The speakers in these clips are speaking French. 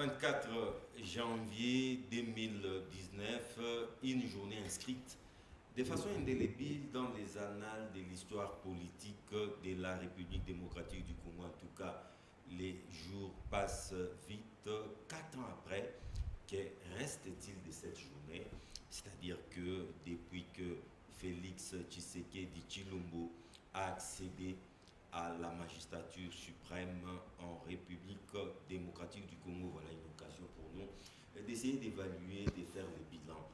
24 janvier 2019, une journée inscrite de façon indélébile dans les annales de l'histoire politique de la République démocratique du Congo. En tout cas, les jours passent vite. 4 ans après, que reste-t-il de cette journée? C'est-à-dire que depuis que Félix Tshisekedi Tshilombo a accédé à la magistrature suprême en République démocratique du Congo, voilà une occasion pour nous d'essayer d'évaluer, de faire le bilan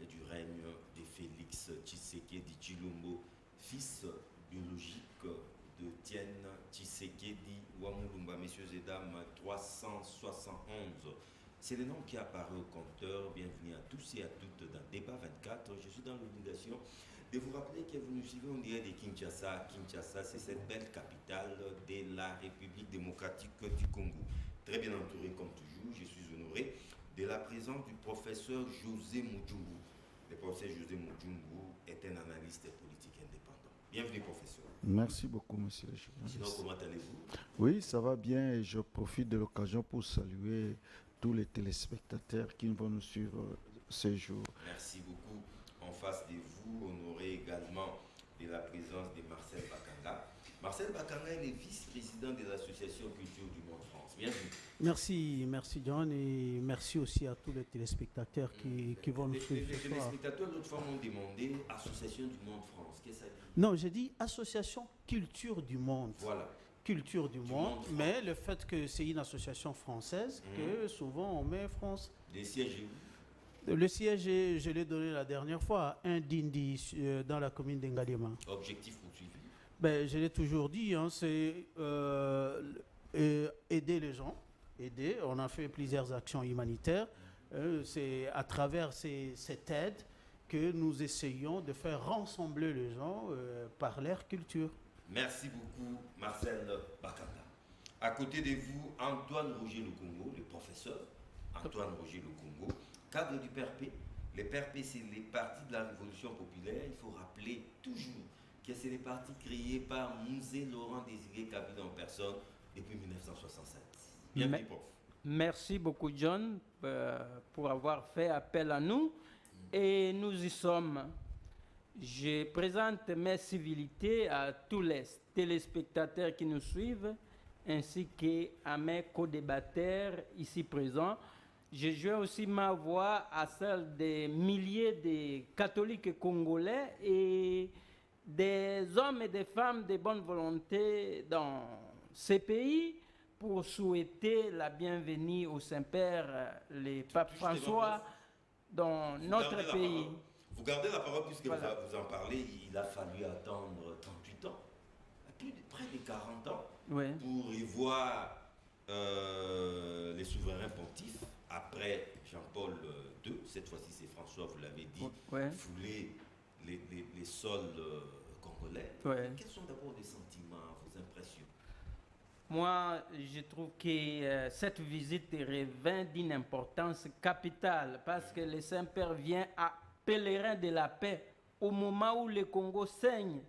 du règne de Félix Tshisekedi Tshilombo, fils biologique de Tienne Tshisekedi Wamulumba. Messieurs et dames, 371. C'est le nom qui apparaît au compteur. Bienvenue à tous et à toutes dans Débat 24. Je suis dans l'obligation de vous rappeler que vous nous suivez en direct de Kinshasa. Kinshasa, c'est cette belle capitale de la République démocratique du Congo. Très bien entouré comme toujours, je suis honoré de la présence du professeur José Mujumbu. Le professeur José Mujumbu est un analyste politique indépendant. Bienvenue, professeur. Merci beaucoup, monsieur le journaliste. Sinon, comment allez-vous? Oui, ça va bien et je profite de l'occasion pour saluer tous les téléspectateurs qui vont nous suivre ce jour. Merci beaucoup. En face de vous, honoré également de la présence de Marcel Bakanga. Marcel Bakanga est le vice-président de l'association Culture du Monde France. Bienvenue. Merci John, et merci aussi à tous les téléspectateurs qui vont nous suivre. Les téléspectateurs l'autre fois m'ont demandé Association du Monde France. Qu'est-ce que ça dit? Non, j'ai dit Association Culture du Monde. Voilà. Culture du monde, mais le fait que c'est une association française, que souvent on met France. Les sièges. Le siège, je l'ai donné la dernière fois, un Dindi dans la commune d'Engadema. Objectif poursuivi. Ben, je l'ai toujours dit, hein, c'est aider les gens, aider. On a fait plusieurs actions humanitaires. C'est à travers cette aide que nous essayons de faire rassembler les gens par leur culture. Merci beaucoup, Marcel Bakanga. À côté de vous, Antoine Roger Lukongo, le professeur Antoine Roger Lukongo, cadre du PRP. Le PRP, c'est les partis de la Révolution populaire. Il faut rappeler toujours que c'est les partis créés par Mouzé Laurent Désiré Kabila en personne depuis 1967. Bienvenue, prof. Merci beaucoup, John, pour avoir fait appel à nous. Et nous y sommes. Je présente mes civilités à tous les téléspectateurs qui nous suivent, ainsi qu'à mes co-débatteurs ici présents. Je joins aussi ma voix à celle des milliers de catholiques congolais et des hommes et des femmes de bonne volonté dans ces pays pour souhaiter la bienvenue au Saint-Père, le pape François, dans notre pays. Vous gardez la parole puisque voilà. vous en parlez. Il a fallu attendre 38 ans, près de 40 ans, oui, pour y voir les souverains pontifs. Après Jean-Paul II, cette fois-ci c'est François, vous l'avez dit, oui, fouler les sols congolais. Oui. Quels sont d'abord les sentiments, vos impressions? Moi, je trouve que cette visite revêt d'une importance capitale parce que le Saint-Père vient à pèlerin de la paix. Au moment où le Congo saigne,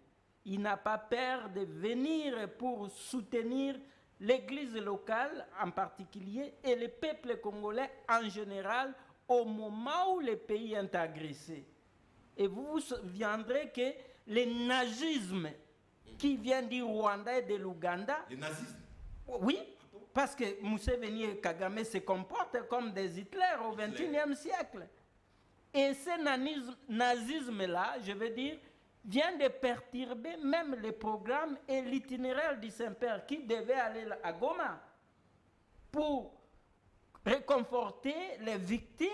il n'a pas peur de venir pour soutenir l'église locale en particulier et le peuple congolais en général au moment où le pays est agressé. Et vous vous souviendrez que le nazisme qui vient du Rwanda et de l'Ouganda... Le nazisme? Oui, parce que Museveni et Kagame se comportent comme des Hitler au XXIe siècle. Et ce nazisme-là, je veux dire, vient de perturber même le programme et l'itinéraire du Saint-Père qui devait aller à Goma pour réconforter les victimes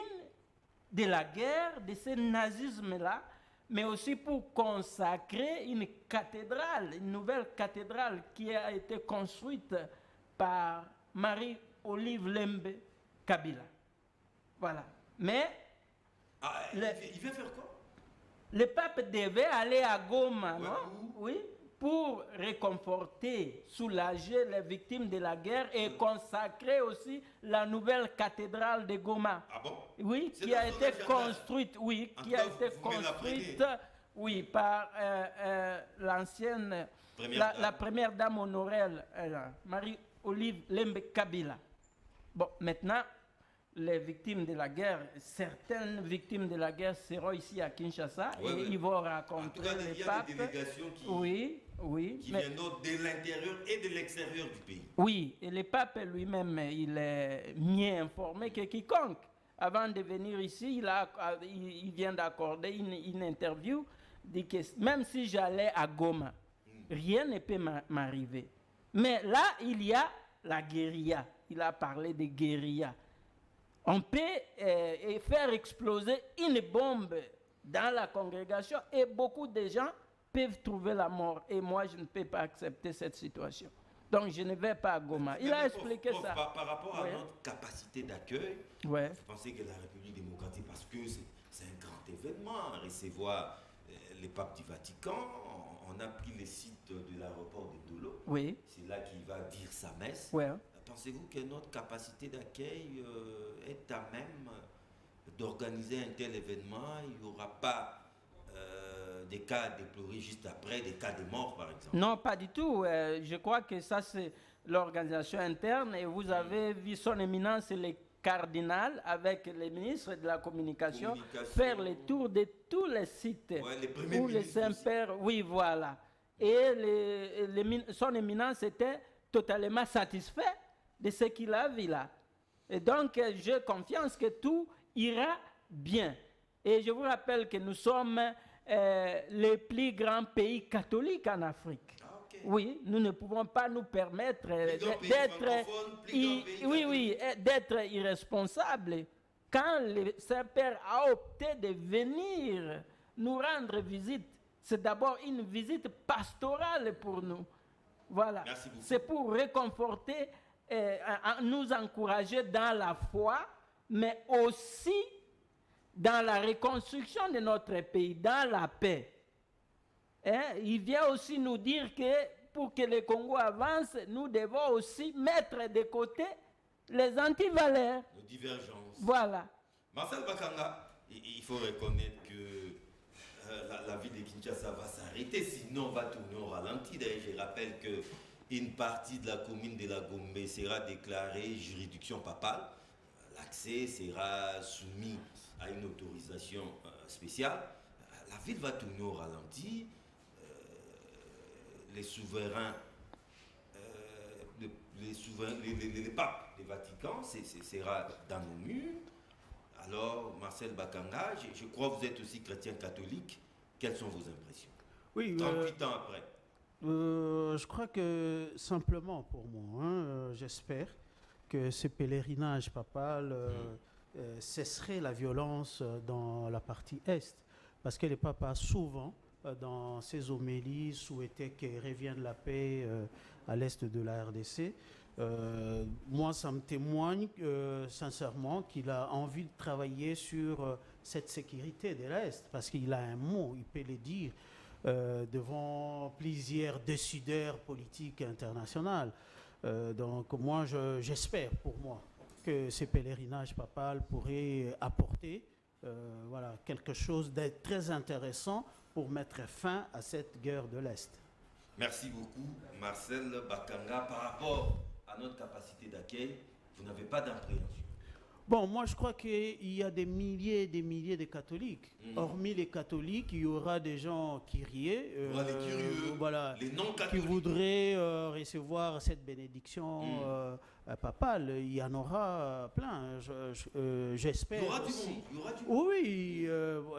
de la guerre, de ce nazisme-là, mais aussi pour consacrer une cathédrale, une nouvelle cathédrale qui a été construite par Marie-Olive Lembe Kabila. Voilà. Mais... il veut faire quoi? Le pape devait aller à Goma, non? Oui, pour réconforter, soulager les victimes de la guerre et consacrer aussi la nouvelle cathédrale de Goma. Ah bon? Oui, qui a été construite, oui, qui a été construite, oui, par l'ancienne, la première dame honoraire, Marie-Olive Lembe Kabila. Bon, maintenant, les victimes de la guerre, certaines victimes de la guerre seront ici à Kinshasa Ouais, et ouais. ils vont En tout rencontrer cas, les il y a papes. des délégations qui Oui, mais- viennent de l'intérieur et de l'extérieur du pays. oui, et le pape lui-même, il est mieux informé que quiconque. Avant de venir ici, il vient d'accorder une interview, dit que même si j'allais à Goma, rien ne peut m'arriver. Mais là, il y a la guérilla. Il a parlé de guérilla. On peut faire exploser une bombe dans la congrégation et beaucoup de gens peuvent trouver la mort. Et moi, je ne peux pas accepter cette situation. Donc, je ne vais pas à Goma. Il a expliqué ça. Par rapport Ouais. à notre capacité d'accueil, Ouais. vous pensez que la République démocratique, parce que c'est un grand événement, recevoir les papes du Vatican, on a pris le site de l'aéroport de Dolo, Oui. c'est là qu'il va dire sa messe. Ouais. Pensez-vous que notre capacité d'accueil est à même d'organiser un tel événement? Il n'y aura pas des cas à déplorer juste après, des cas de mort par exemple? Non, pas du tout. Je crois que ça, c'est l'organisation interne. Et vous avez vu son éminence, le cardinal, avec les ministres de la communication, faire le tour de tous les sites Ouais, les premiers où les ministres aussi. Saint-Pères. Oui, voilà. Et son éminence était totalement satisfait de ce qu'il a vu là. Et donc, j'ai confiance que tout ira bien. Et je vous rappelle que nous sommes le plus grand pays catholique en Afrique. Ah, ok. Oui, nous ne pouvons pas nous permettre grand pays d'être francophone, plus grand pays oui, d'être irresponsables. Quand le Saint-Père a opté de venir nous rendre visite, c'est d'abord une visite pastorale pour nous. Voilà. Merci beaucoup. C'est pour réconforter, nous encourager dans la foi, mais aussi dans la reconstruction de notre pays, dans la paix. Hein? Il vient aussi nous dire que pour que le Congo avance, nous devons aussi mettre de côté les antivaleurs. Nos divergences. Voilà. Marcel Bakanga, il faut reconnaître que la ville de Kinshasa va s'arrêter, sinon on va tourner au ralenti. D'ailleurs, je rappelle qu'une partie de la commune de la Gombe sera déclarée juridiction papale. L'accès sera soumis à une autorisation spéciale. La ville va tourner au ralenti. Les souverains, les papes du Vatican, sera dans nos murs. Alors, Marcel Bakanga, je crois que vous êtes aussi chrétien catholique. Quelles sont vos impressions? Oui, 38 ans après. je crois que simplement pour moi, j'espère que ce pèlerinage papal cesserait la violence dans la partie est. Parce que le pape a souvent, dans ses homélies, souhaité que revienne la paix à l'est de la RDC. Moi, ça me témoigne sincèrement qu'il a envie de travailler sur cette sécurité de l'Est, parce qu'il a un mot, il peut le dire, devant plusieurs décideurs politiques internationaux. Donc moi, j'espère pour moi que ces pèlerinages papal pourraient apporter voilà, quelque chose de très intéressant pour mettre fin à cette guerre de l'Est. Merci beaucoup, Marcel Bakanga. Par rapport à notre capacité d'accueil, vous n'avez pas d'appréhension? Bon, moi je crois qu'il y a des milliers et des milliers de catholiques. Hormis les catholiques, il y aura des gens qui riaient, Les curieux, voilà, les qui non-catholiques. voudraient recevoir cette bénédiction papale. Il y en aura plein, j'espère. Il y aura du aussi. monde. Il y aura du monde. Oui,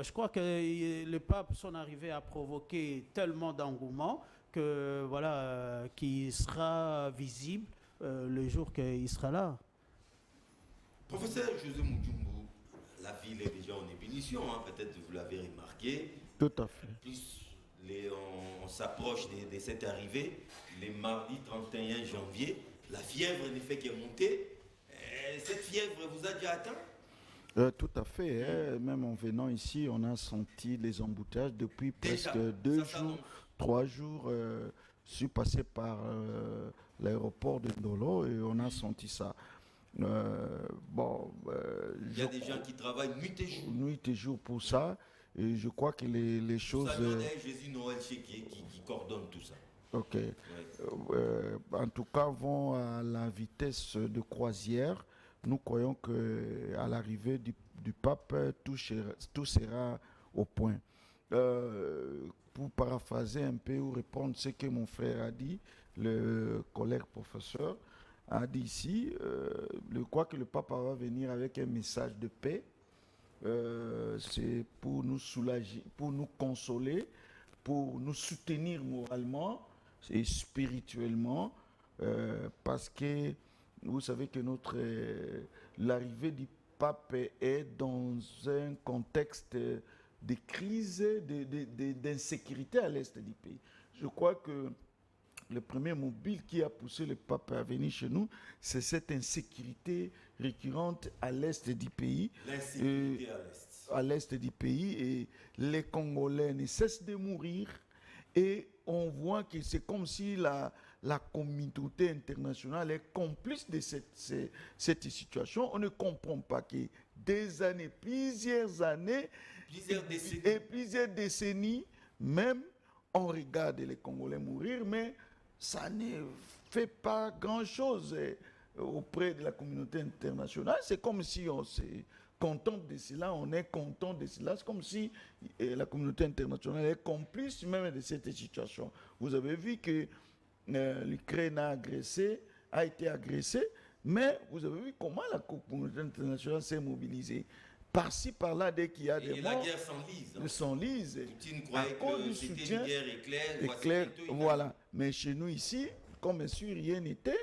je crois que le pape, son arrivée a provoqué tellement d'engouement que voilà, qui sera visible le jour qu'il sera là. Professeur José Mujumbu, la ville est déjà en ébullition, hein, peut-être vous l'avez remarqué. Tout à fait. Plus on s'approche de cette arrivée, les mardis 31 janvier, la fièvre ne fait que monter. Cette fièvre vous a déjà atteint? Tout à fait. Hein. Même en venant ici, on a senti les embouteillages depuis Déjà, presque 2 ça jours, s'annonce. 3 jours. Je suis passé par l'aéroport de Ndolo et on a senti ça. Il y a des gens qui travaillent nuit et jour. Nuit et jour pour ça. Et je crois que les choses. Ça donne Jésus Noël qui coordonne tout ça. Ok. Ouais. En tout cas, vont à la vitesse de croisière nous croyons qu'à l'arrivée du pape, tout sera au point. Pour paraphraser un peu ou répondre à ce que mon frère a dit, le collègue professeur a dit ici, je crois que le pape va venir avec un message de paix. C'est pour nous soulager, pour nous consoler, pour nous soutenir moralement et spirituellement, parce que vous savez que l'arrivée du pape est dans un contexte de crise, d'insécurité à l'est du pays. Je crois que le premier mobile qui a poussé le pape à venir chez nous, c'est cette insécurité récurrente à l'est du pays. L'insécurité à l'est du pays, et les Congolais ne cessent de mourir, et on voit que c'est comme si la communauté internationale est complice de cette situation. On ne comprend pas que plusieurs années, plusieurs décennies, même on regarde les Congolais mourir, mais ça ne fait pas grand-chose auprès de la communauté internationale. C'est comme si on se contente de cela, on est content de cela. C'est comme si la communauté internationale est complice même de cette situation. Vous avez vu que l'Ukraine a été agressée, mais vous avez vu comment la communauté internationale s'est mobilisée. Par-ci, par-là, dès qu'il y a des morts, la guerre s'enlise. Poutine croyait que c'était une guerre éclair. Voilà. Mais chez nous ici, comme si rien n'était,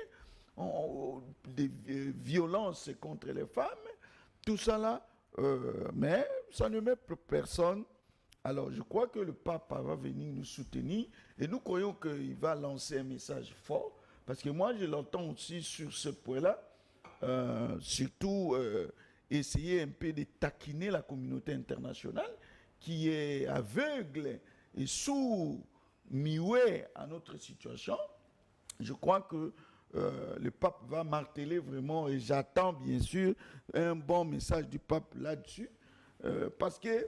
des violences contre les femmes, tout ça là, mais ça ne met plus personne. Alors je crois que le pape va venir nous soutenir, et nous croyons qu'il va lancer un message fort, parce que moi je l'entends aussi sur ce point-là, surtout essayer un peu de taquiner la communauté internationale qui est aveugle et sourd-muet à notre situation. Je crois que le pape va marteler vraiment, et j'attends bien sûr un bon message du pape là-dessus, parce que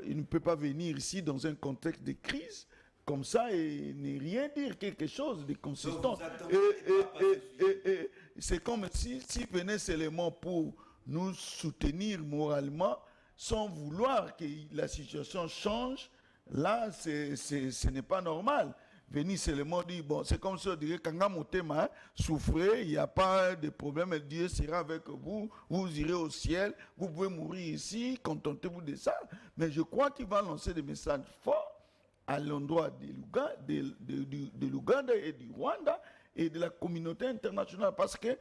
il ne peut pas venir ici dans un contexte de crise comme ça et ne rien dire quelque chose de consistant. Et c'est comme s'il venait seulement pour nous soutenir moralement, sans vouloir que la situation change. Là, ce n'est pas normal. Venir seulement dire, bon, c'est comme si on dirait, quand mon thème souffrez, il n'y a pas de problème, Dieu sera avec vous, vous irez au ciel, vous pouvez mourir ici, contentez-vous de ça. Mais je crois qu'il va lancer des messages forts à l'endroit de l'Ouganda et du Rwanda et de la communauté internationale, parce que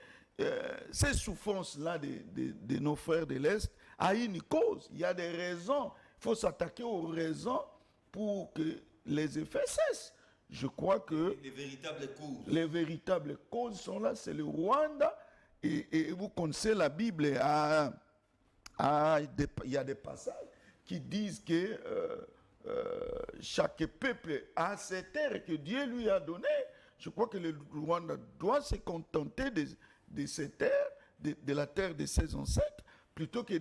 ces souffrances-là de nos frères de l'Est a une cause. Il y a des raisons. Il faut s'attaquer aux raisons pour que les effets cessent. Je crois que les véritables causes sont là, c'est le Rwanda. Et vous connaissez la Bible, il y a des passages qui disent que chaque peuple a ses terres que Dieu lui a données. Je crois que le Rwanda doit se contenter de ces terres, de la terre de ses ancêtres, plutôt que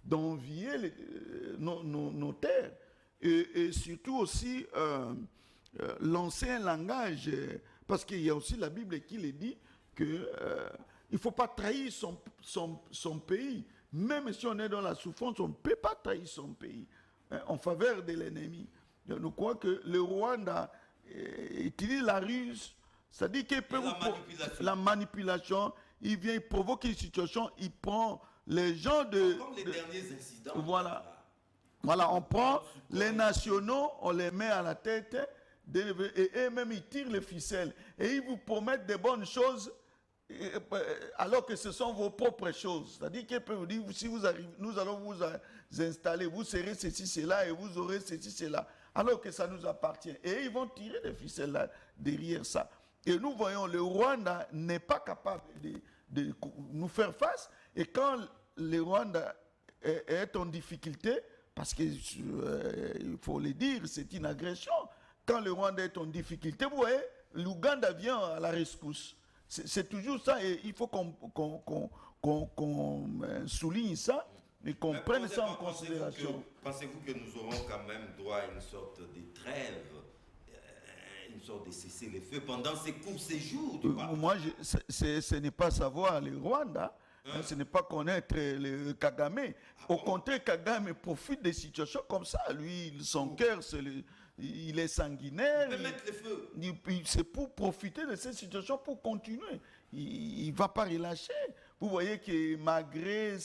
d'envier nos terres. Et surtout aussi lancer un langage, parce qu'il y a aussi la Bible qui le dit, qu'il ne faut pas trahir son pays. Même si on est dans la souffrance, on ne peut pas trahir son pays en faveur de l'ennemi. Je crois que le Rwanda utilise la ruse, c'est-à-dire qu'il peut la manipulation, il vient, il provoque une situation, il prend les gens comme les derniers incidents. Voilà, on prend les nationaux, on les met à la tête, et eux-mêmes ils tirent les ficelles. Et ils vous promettent des bonnes choses, alors que ce sont vos propres choses. C'est-à-dire qu'ils peuvent vous dire, si vous arrivez, nous allons vous installer, vous serez ceci, cela, et vous aurez ceci, cela, alors que ça nous appartient. Et ils vont tirer les ficelles là, derrière ça. Et nous voyons, le Rwanda n'est pas capable de nous faire face. Et quand le Rwanda est en difficulté, parce qu'il faut le dire, c'est une agression. Quand le Rwanda est en difficulté, vous voyez, l'Ouganda vient à la rescousse. C'est toujours ça, et il faut qu'on souligne ça et qu'on prenne ça en considération. Pensez-vous que nous aurons quand même droit à une sorte de trêve, une sorte de cessez-le-feu pendant ces courts séjours du pape? Moi, ce n'est pas savoir le Rwanda, Ce n'est pas connaître le Kagame. Au contraire, Kagame profite des situations comme ça. Lui, son cœur, il est sanguinaire. Il peut mettre le feu. C'est pour profiter de cette situation pour continuer. Il ne va pas relâcher. Vous voyez que malgré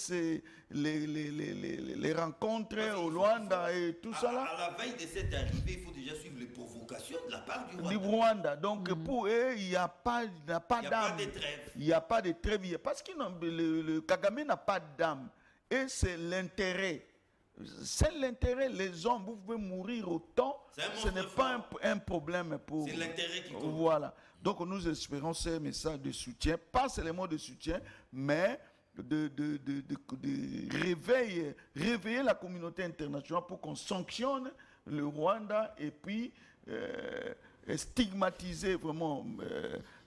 les rencontres au Luanda et tout ça là. À la veille de cette arrivée, il faut déjà suivre les provocations de la part du Rwanda. Du Rwanda. Donc pour eux, il n'y a pas d'âme. Il n'y a pas de trêve. Parce que le Kagame n'a pas d'âme. Et c'est l'intérêt. C'est l'intérêt. Les hommes, vous pouvez mourir autant. Ce n'est pas un problème pour... C'est l'intérêt qui compte. Voilà. Donc nous espérons ces messages de soutien, pas seulement de soutien, mais de réveiller la communauté internationale pour qu'on sanctionne le Rwanda et puis stigmatiser vraiment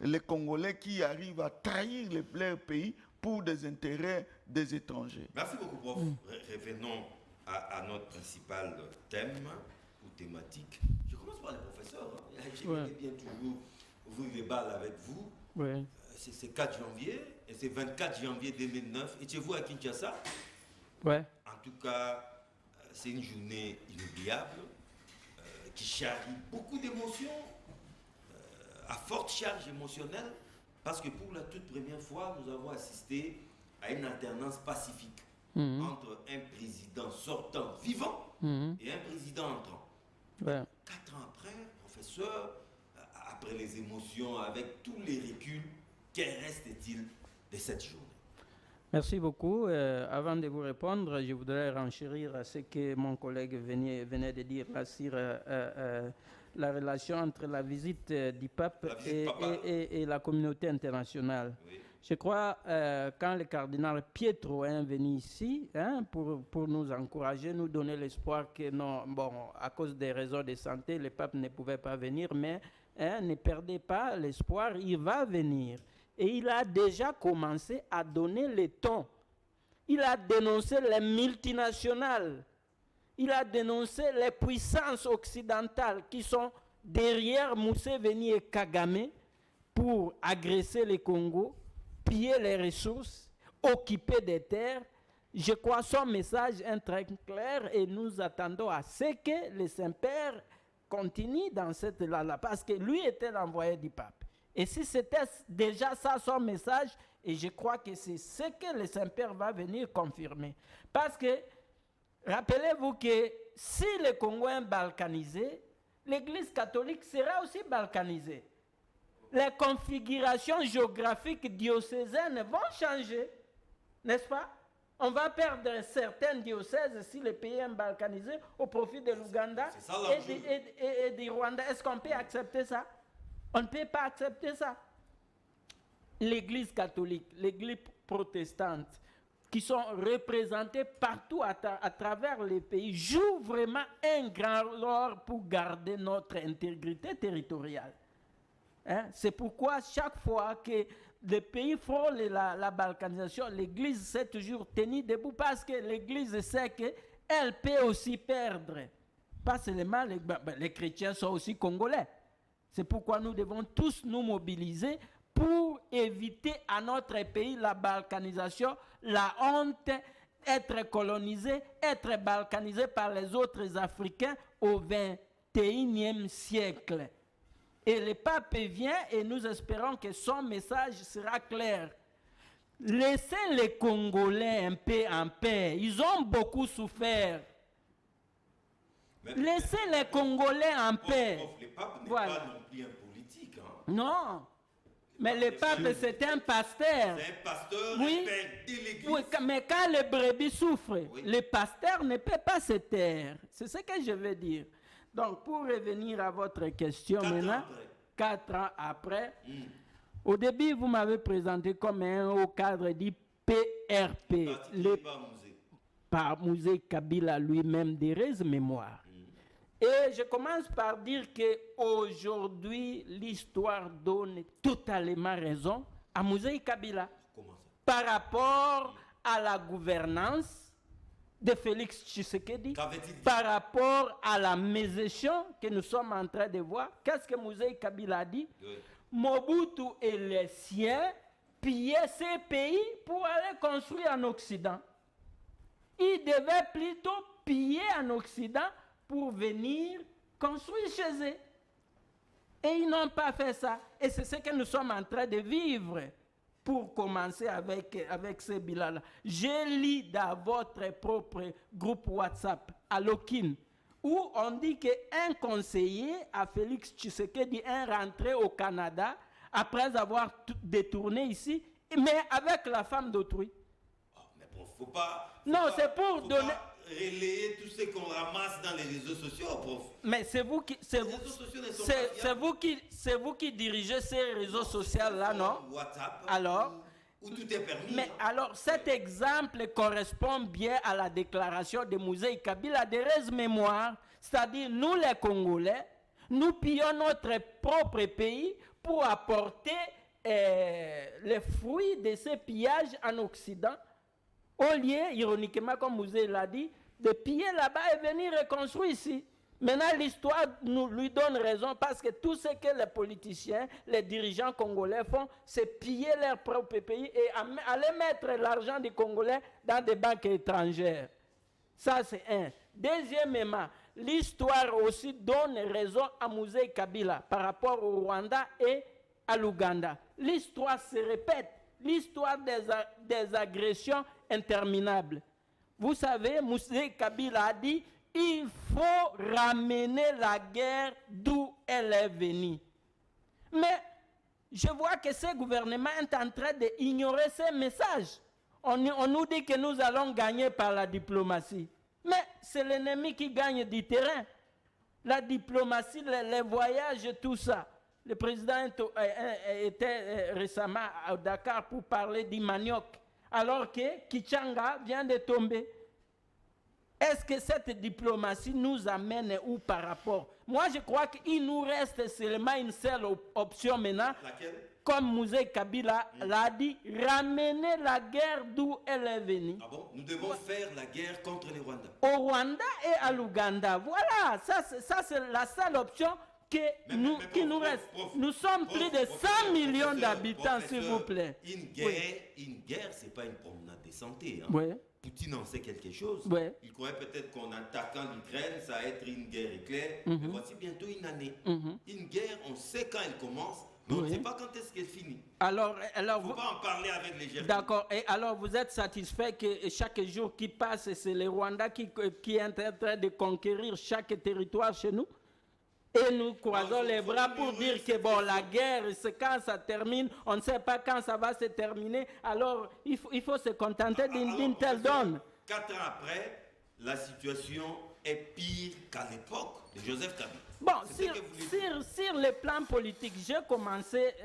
les Congolais qui arrivent à trahir leur pays pour des intérêts des étrangers. Merci beaucoup, prof. Revenons à notre principal thème ou thématique. Je commence par les professeurs. J'aimerais bien toujours ouvrir les balles avec vous. Ouais. C'est 4 janvier et c'est 24 janvier 2009. Étiez-vous à Kinshasa? Ouais. En tout cas, c'est une journée inoubliable qui charrie beaucoup d'émotions, à forte charge émotionnelle, parce que pour la toute première fois, nous avons assisté à une alternance pacifique entre un président sortant vivant et un président entrant. Ouais. 4 ans après, professeur, après les émotions, avec tous les reculs, qu'en reste-t-il de cette journée? Merci beaucoup. Avant de vous répondre, je voudrais renchérir à ce que mon collègue venait de dire là sur la relation entre la visite du pape et la communauté internationale. Oui. Je crois quand le cardinal Pietro est venu ici pour nous encourager, nous donner l'espoir que non, bon, à cause des raisons de santé, le pape ne pouvait pas venir, mais ne perdez pas l'espoir, il va venir. Et il a déjà commencé à donner le ton. Il a dénoncé les multinationales. Il a dénoncé les puissances occidentales qui sont derrière Museveni et Kagame pour agresser le Congo, piller les ressources, occuper des terres. Je crois que son message est très clair et nous attendons à ce que le Saint-Père continue dans cette là parce que lui était l'envoyé du pape. Et si c'était déjà ça son message, et je crois que c'est ce que le Saint-Père va venir confirmer. Parce que, rappelez-vous que si le Congo est balkanisé, l'Église catholique sera aussi balkanisée. Les configurations géographiques diocésaines vont changer, n'est-ce pas? On va perdre certains diocèses si le pays est balkanisé au profit de l'Ouganda et du Rwanda. Est-ce qu'on peut accepter ça? On ne peut pas accepter ça. L'Église catholique, l'Église protestante, qui sont représentées partout à travers les pays, jouent vraiment un grand rôle pour garder notre intégrité territoriale. C'est pourquoi chaque fois que les pays frôlent la balkanisation, l'Église s'est toujours tenue debout parce que l'Église sait qu'elle peut aussi perdre. Pas seulement les chrétiens sont aussi congolais. C'est pourquoi nous devons tous nous mobiliser pour éviter à notre pays la balkanisation, la honte, être colonisé, être balkanisé par les autres Africains au XXIe siècle. Et le pape vient et nous espérons que son message sera clair. Laissez les Congolais un peu en paix. Ils ont beaucoup souffert. Laissez les Congolais en paix. Le pape n'est voilà. pas non plus un politique. Non. Mais le pape, c'est un pasteur. C'est un pasteur, oui. un père de l'Église. Oui, mais quand le brebis souffre, le pasteur ne peut pas se taire. C'est ce que je veux dire. Donc, pour revenir à votre question maintenant, 4 ans après, au début, vous m'avez présenté comme un haut cadre du PRP, par Musée Kabila lui-même des mémoires. Et je commence par dire qu'aujourd'hui, l'histoire donne totalement raison à Musée Kabila par rapport à la gouvernance de Félix Tshisekedi, par rapport à la mégestion que nous sommes en train de voir. Qu'est-ce que Musée Kabila a dit? Mobutu et les siens piller ces pays pour aller construire en Occident. Ils devaient plutôt piller en Occident pour venir construire chez eux. Et ils n'ont pas fait ça. Et c'est ce que nous sommes en train de vivre. Pour commencer avec ce bilan-là. Je lis dans votre propre groupe WhatsApp, à Lokin, où on dit qu'un conseiller à Félix Tshisekedi est rentré au Canada après avoir détourné ici, mais avec la femme d'autrui. Oh, mais bon, faut pas c'est pour donner... relayer tout ce qu'on ramasse dans les réseaux sociaux, prof. Mais c'est vous qui... C'est vous qui dirigez ces réseaux sociaux-là, non? WhatsApp. Alors... Où tout est permis. Mais alors, cet exemple correspond bien à la déclaration de Mouzé Kabila de Res Mémoire, c'est-à-dire nous les Congolais, nous pillons notre propre pays pour apporter les fruits de ces pillages en Occident, au lieu, ironiquement, comme Mouzé l'a dit, de piller là-bas et venir reconstruire ici. Maintenant, l'histoire lui donne raison parce que tout ce que les politiciens, les dirigeants congolais font, c'est piller leur propre pays et aller mettre l'argent des Congolais dans des banques étrangères. Ça, c'est un. Deuxièmement, l'histoire aussi donne raison à Mouzé Kabila par rapport au Rwanda et à l'Ouganda. L'histoire se répète, l'histoire des agressions interminables. Vous savez, Mouzé Kabila a dit il faut ramener la guerre d'où elle est venue. Mais je vois que ce gouvernement est en train d'ignorer ces messages. On nous dit que nous allons gagner par la diplomatie. Mais c'est l'ennemi qui gagne du terrain. La diplomatie, les voyages, tout ça. Le président était récemment à Dakar pour parler du manioc, alors que Kichanga vient de tomber. Est-ce que cette diplomatie nous amène où par rapport? Moi, je crois qu'il nous reste seulement une seule option maintenant. Laquelle? Comme Mouzé Kabila l'a dit, ramener la guerre d'où elle est venue. Ah bon? Nous devons faire la guerre contre les Rwandais. Au Rwanda et à l'Ouganda. Voilà, ça c'est la seule option qui nous reste. Nous sommes plus de 100 millions d'habitants, s'il vous plaît. Une guerre, ce n'est pas une promenade de santé. Hein. Oui. Poutine en sait quelque chose. Ouais. Il croyait peut-être qu'en attaquant l'Ukraine, ça va être une guerre éclair. Mais voici bientôt une année. Une guerre, on sait quand elle commence, mais on ne sait pas quand est-ce qu'elle finit. Alors Il ne faut pas en parler avec les gens. D'accord. Et alors, vous êtes satisfait que chaque jour qui passe, c'est le Rwanda qui est en train de conquérir chaque territoire chez nous? Et nous croisons les bras pour dire que bon, la guerre, c'est quand ça termine, on ne sait pas quand ça va se terminer. Alors, il faut se contenter d'une telle donne. 4 ans après, la situation est pire qu'à l'époque de Joseph Kabila. Bon, sur le plan politique, j'ai commencé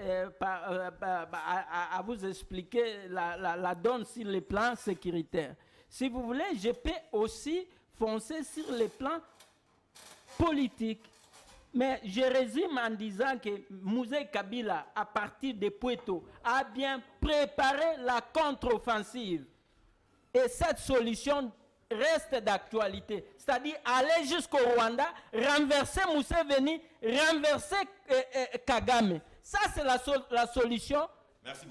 à vous expliquer la donne sur le plan sécuritaire. Si vous voulez, je peux aussi foncer sur le plan politique. Mais je résume en disant que Mouzé Kabila, à partir de Pweto, a bien préparé la contre-offensive. Et cette solution reste d'actualité. C'est-à-dire aller jusqu'au Rwanda, renverser Museveni, renverser Kagame. Ça, c'est la solution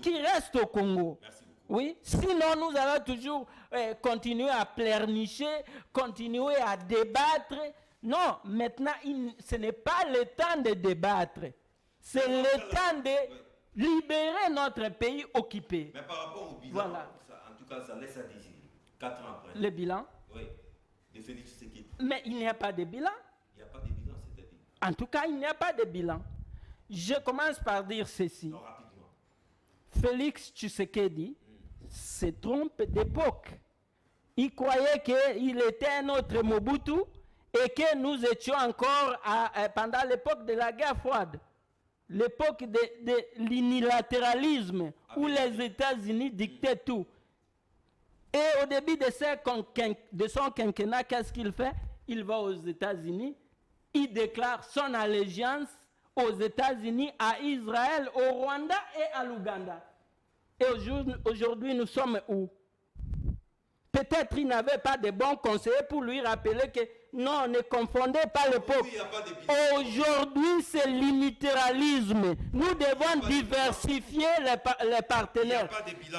qui reste au Congo. Merci beaucoup. Oui, sinon nous allons toujours continuer à pleurnicher, continuer à débattre. Non, maintenant, ce n'est pas le temps de débattre. C'est le temps de libérer notre pays occupé. Mais par rapport au bilan, voilà. En tout cas, ça laisse à désirer. 4 ans après. Le bilan? Oui, de Félix Tshisekedi. Mais il n'y a pas de bilan. Il n'y a pas de bilan, c'est-à-dire? En tout cas, il n'y a pas de bilan. Je commence par dire ceci. Non, rapidement. Félix Tshisekedi se trompe d'époque. Il croyait qu'il était un autre Mobutu et que nous étions encore pendant l'époque de la guerre froide, l'époque de l'unilatéralisme, où les États-Unis dictaient tout. Et au début de son quinquennat, qu'est-ce qu'il fait? Il va aux États-Unis, il déclare son allégeance aux États-Unis, à Israël, au Rwanda et à l'Ouganda. Et aujourd'hui, nous sommes où? peut-être il n'avait pas de bons conseillers pour lui rappeler que non, ne confondez pas le peuple. Aujourd'hui, c'est l'immilitarisme. Nous devons diversifier les partenaires.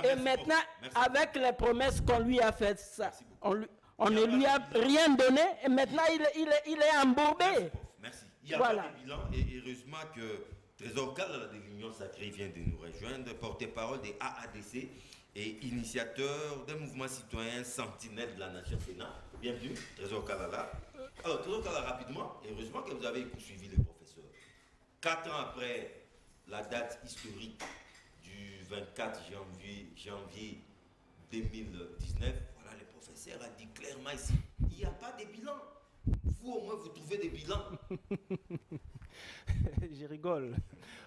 Et maintenant, avec les promesses qu'on lui a faites, ça, on ne lui a rien donné et maintenant il est embourbé. Merci. Il n'y a pas de bilan et heureusement que Trésor Kalala de l'Union Sacrée vient de nous rejoindre, porte-parole des AADC et initiateur d'un mouvement citoyen Sentinelle de la Nation Sénat. Bienvenue, Trésor Kalala. Alors, Trésor Kalala, rapidement, et heureusement que vous avez poursuivi les professeurs. 4 ans après la date historique du 24 janvier 2019, voilà, le professeur a dit clairement ici, il n'y a pas de bilan. Vous, au moins, vous trouvez des bilans. Je rigole.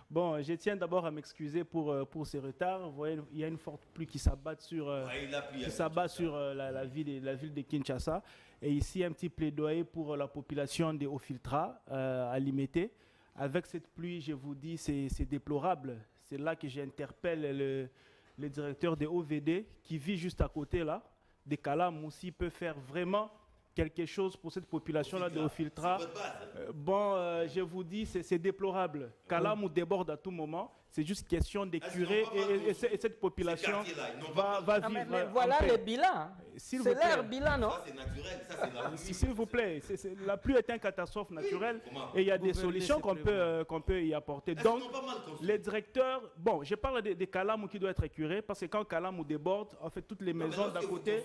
Bon, je tiens d'abord à m'excuser pour ce retard. Vous voyez, il y a une forte pluie qui s'abat sur, la ville de Kinshasa. Et ici, un petit plaidoyer pour la population des Hauts-Filtra à Limité. Avec cette pluie, je vous dis, c'est déplorable. C'est là que j'interpelle le directeur des OVD qui vit juste à côté là. Des Kalam aussi peut faire vraiment quelque chose pour cette population-là de Hauts-Filtra. Je vous dis, c'est déplorable. Kalamou déborde à tout moment. C'est juste question des curés et cette population va vivre. Mais voilà le bilan. C'est leur bilan, non? Ça, c'est naturel. Ça, c'est la pluie. S'il vous plaît, la pluie est une catastrophe naturelle et il y a des solutions qu'on peut y apporter. Donc, les directeurs, bon, je parle des Kalamou qui doivent être curés parce que quand Kalamou déborde, en fait, toutes les maisons d'à côté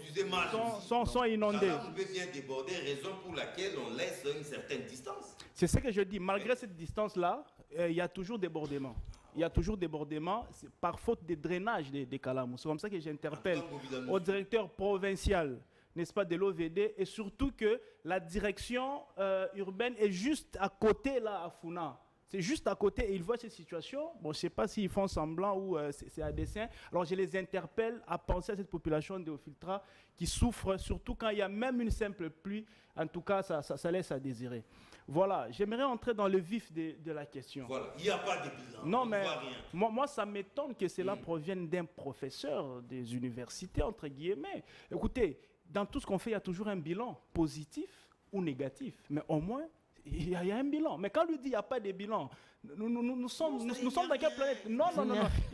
sont inondées. Kalamou peut bien déborder, raison pour laquelle on laisse une certaine distance. C'est ce que je dis. Malgré cette distance-là, il y a toujours débordement. Il y a toujours débordement par faute de drainage des Kalamou. C'est comme ça que j'interpelle au directeur provincial, n'est-ce pas, de l'OVD, et surtout que la direction urbaine est juste à côté, là, à Funa. C'est juste à côté et ils voient cette situation. Bon, je ne sais pas s'ils font semblant ou c'est à dessein. Alors, je les interpelle à penser à cette population de Hauts-Filtra qui souffre, surtout quand il y a même une simple pluie. En tout cas, ça laisse à désirer. Voilà, j'aimerais entrer dans le vif de la question. Voilà, il n'y a pas de bilan. Non, mais moi, ça m'étonne que cela provienne d'un professeur des universités, entre guillemets. Écoutez, dans tout ce qu'on fait, il y a toujours un bilan, positif ou négatif. Mais au moins, il y a un bilan. Mais quand lui dit qu'il n'y a pas de bilan, nous sommes dans quelle planète? Non.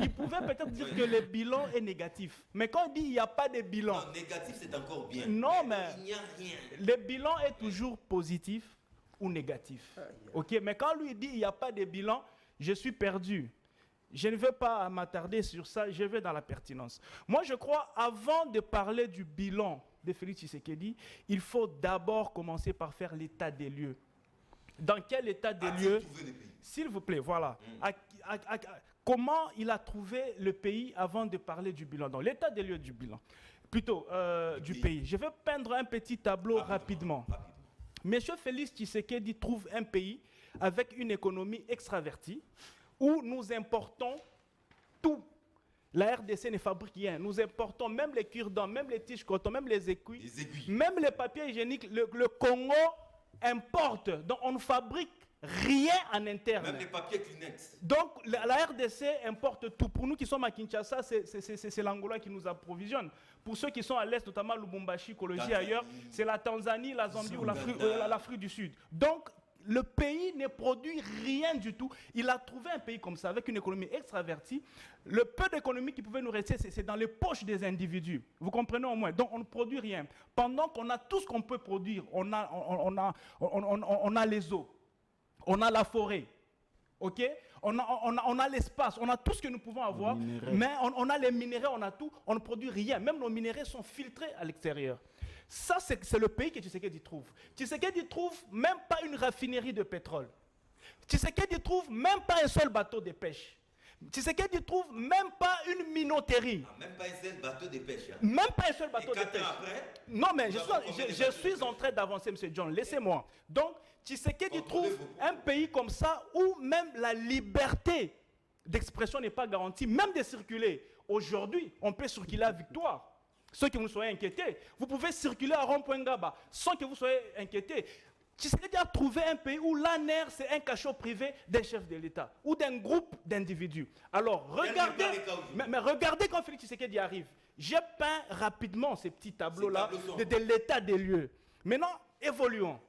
Il pouvait peut-être dire que le bilan est négatif. Mais quand il dit qu'il n'y a pas de bilan... Non, négatif, c'est encore bien. Non, mais il n'y a rien. Le bilan est toujours positif ou négatif. Ok, mais quand lui dit qu'il n'y a pas de bilan, je suis perdu. Je ne veux pas m'attarder sur ça, je vais dans la pertinence. Moi, je crois, avant de parler du bilan de Félix Tshisekedi, il faut d'abord commencer par faire l'état des lieux. Dans quel état des lieux, s'il vous plaît, voilà. Comment il a trouvé le pays avant de parler du bilan? Donc, l'état des lieux du bilan, plutôt du pays. Je vais peindre un petit tableau rapidement. Monsieur Félix Tshisekedi trouve un pays avec une économie extravertie où nous importons tout. La RDC ne fabrique rien. Nous importons même les cure-dents, même les tiges coton, même les aiguilles, même les papiers hygiéniques. Le Congo importe. Donc on ne fabrique rien en interne. Même les papiers Kleenex. Donc la RDC importe tout. Pour nous qui sommes à Kinshasa, c'est l'Angola qui nous approvisionne. Pour ceux qui sont à l'est, notamment Lubumbashi, Kologi, ailleurs, c'est la Tanzanie, la Zambie ou l'Afrique du Sud. Donc le pays ne produit rien du tout. Il a trouvé un pays comme ça, avec une économie extravertie. Le peu d'économie qui pouvait nous rester, c'est dans les poches des individus. Vous comprenez au moins? Donc on ne produit rien. Pendant qu'on a tout ce qu'on peut produire, on a les eaux, on a la forêt, ok? On a l'espace, on a tout ce que nous pouvons avoir, mais on a les minéraux, on a tout, on ne produit rien. Même nos minéraux sont filtrés à l'extérieur. Ça, c'est le pays que Tshisekedi trouve. Tshisekedi trouve même pas une raffinerie de pétrole. Tshisekedi trouve même pas un seul bateau de pêche. Tshisekedi trouve même pas une minoterie. Même pas un seul bateau de pêche. Hein. Même pas un seul bateau de pêche. Après, non, mais je suis en train d'avancer, M. John. Laissez-moi. Donc, Tshisekedi trouve un pays comme ça où même la liberté d'expression n'est pas garantie, même de circuler. Aujourd'hui, on peut circuler à Victoire. Ceux qui vous soyez inquiétés, vous pouvez circuler à Rond-Point Ngaba sans que vous soyez inquiétés. Tshisekedi a trouvé un pays où l'ANER, c'est un cachot privé d'un chef de l'État ou d'un groupe d'individus. Alors, regardez, mais regardez quand Félix Tshisekedi arrive. J'ai peint rapidement ces petits tableaux-là de l'état des lieux. Maintenant, évoluons.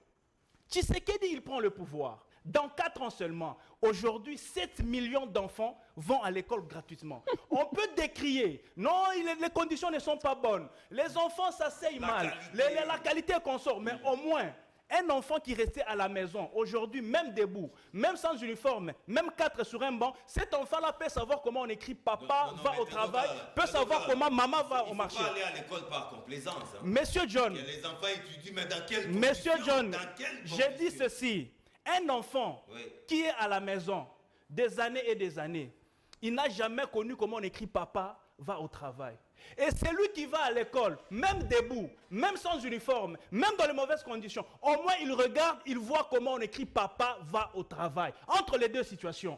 Tshisekedi, il prend le pouvoir. Dans 4 ans seulement, aujourd'hui, 7 millions d'enfants vont à l'école gratuitement. On peut décrier, non, les conditions ne sont pas bonnes. Les enfants s'asseyent mal, la qualité qu'on sort, mais au moins, un enfant qui restait à la maison, aujourd'hui, même debout, même sans uniforme, même 4 sur un banc, cet enfant-là peut savoir comment on écrit papa va au travail, peut savoir comment maman va au marché. Il ne faut pas aller à l'école par complaisance. Monsieur John, les enfants étudient, mais dans quelles conditions? Monsieur John, j'ai dit ceci. Un enfant qui est à la maison des années et des années, il n'a jamais connu comment on écrit papa va au travail. Et c'est lui qui va à l'école, même debout, même sans uniforme, même dans les mauvaises conditions. Au moins, il regarde, il voit comment on écrit papa va au travail. Entre les deux situations.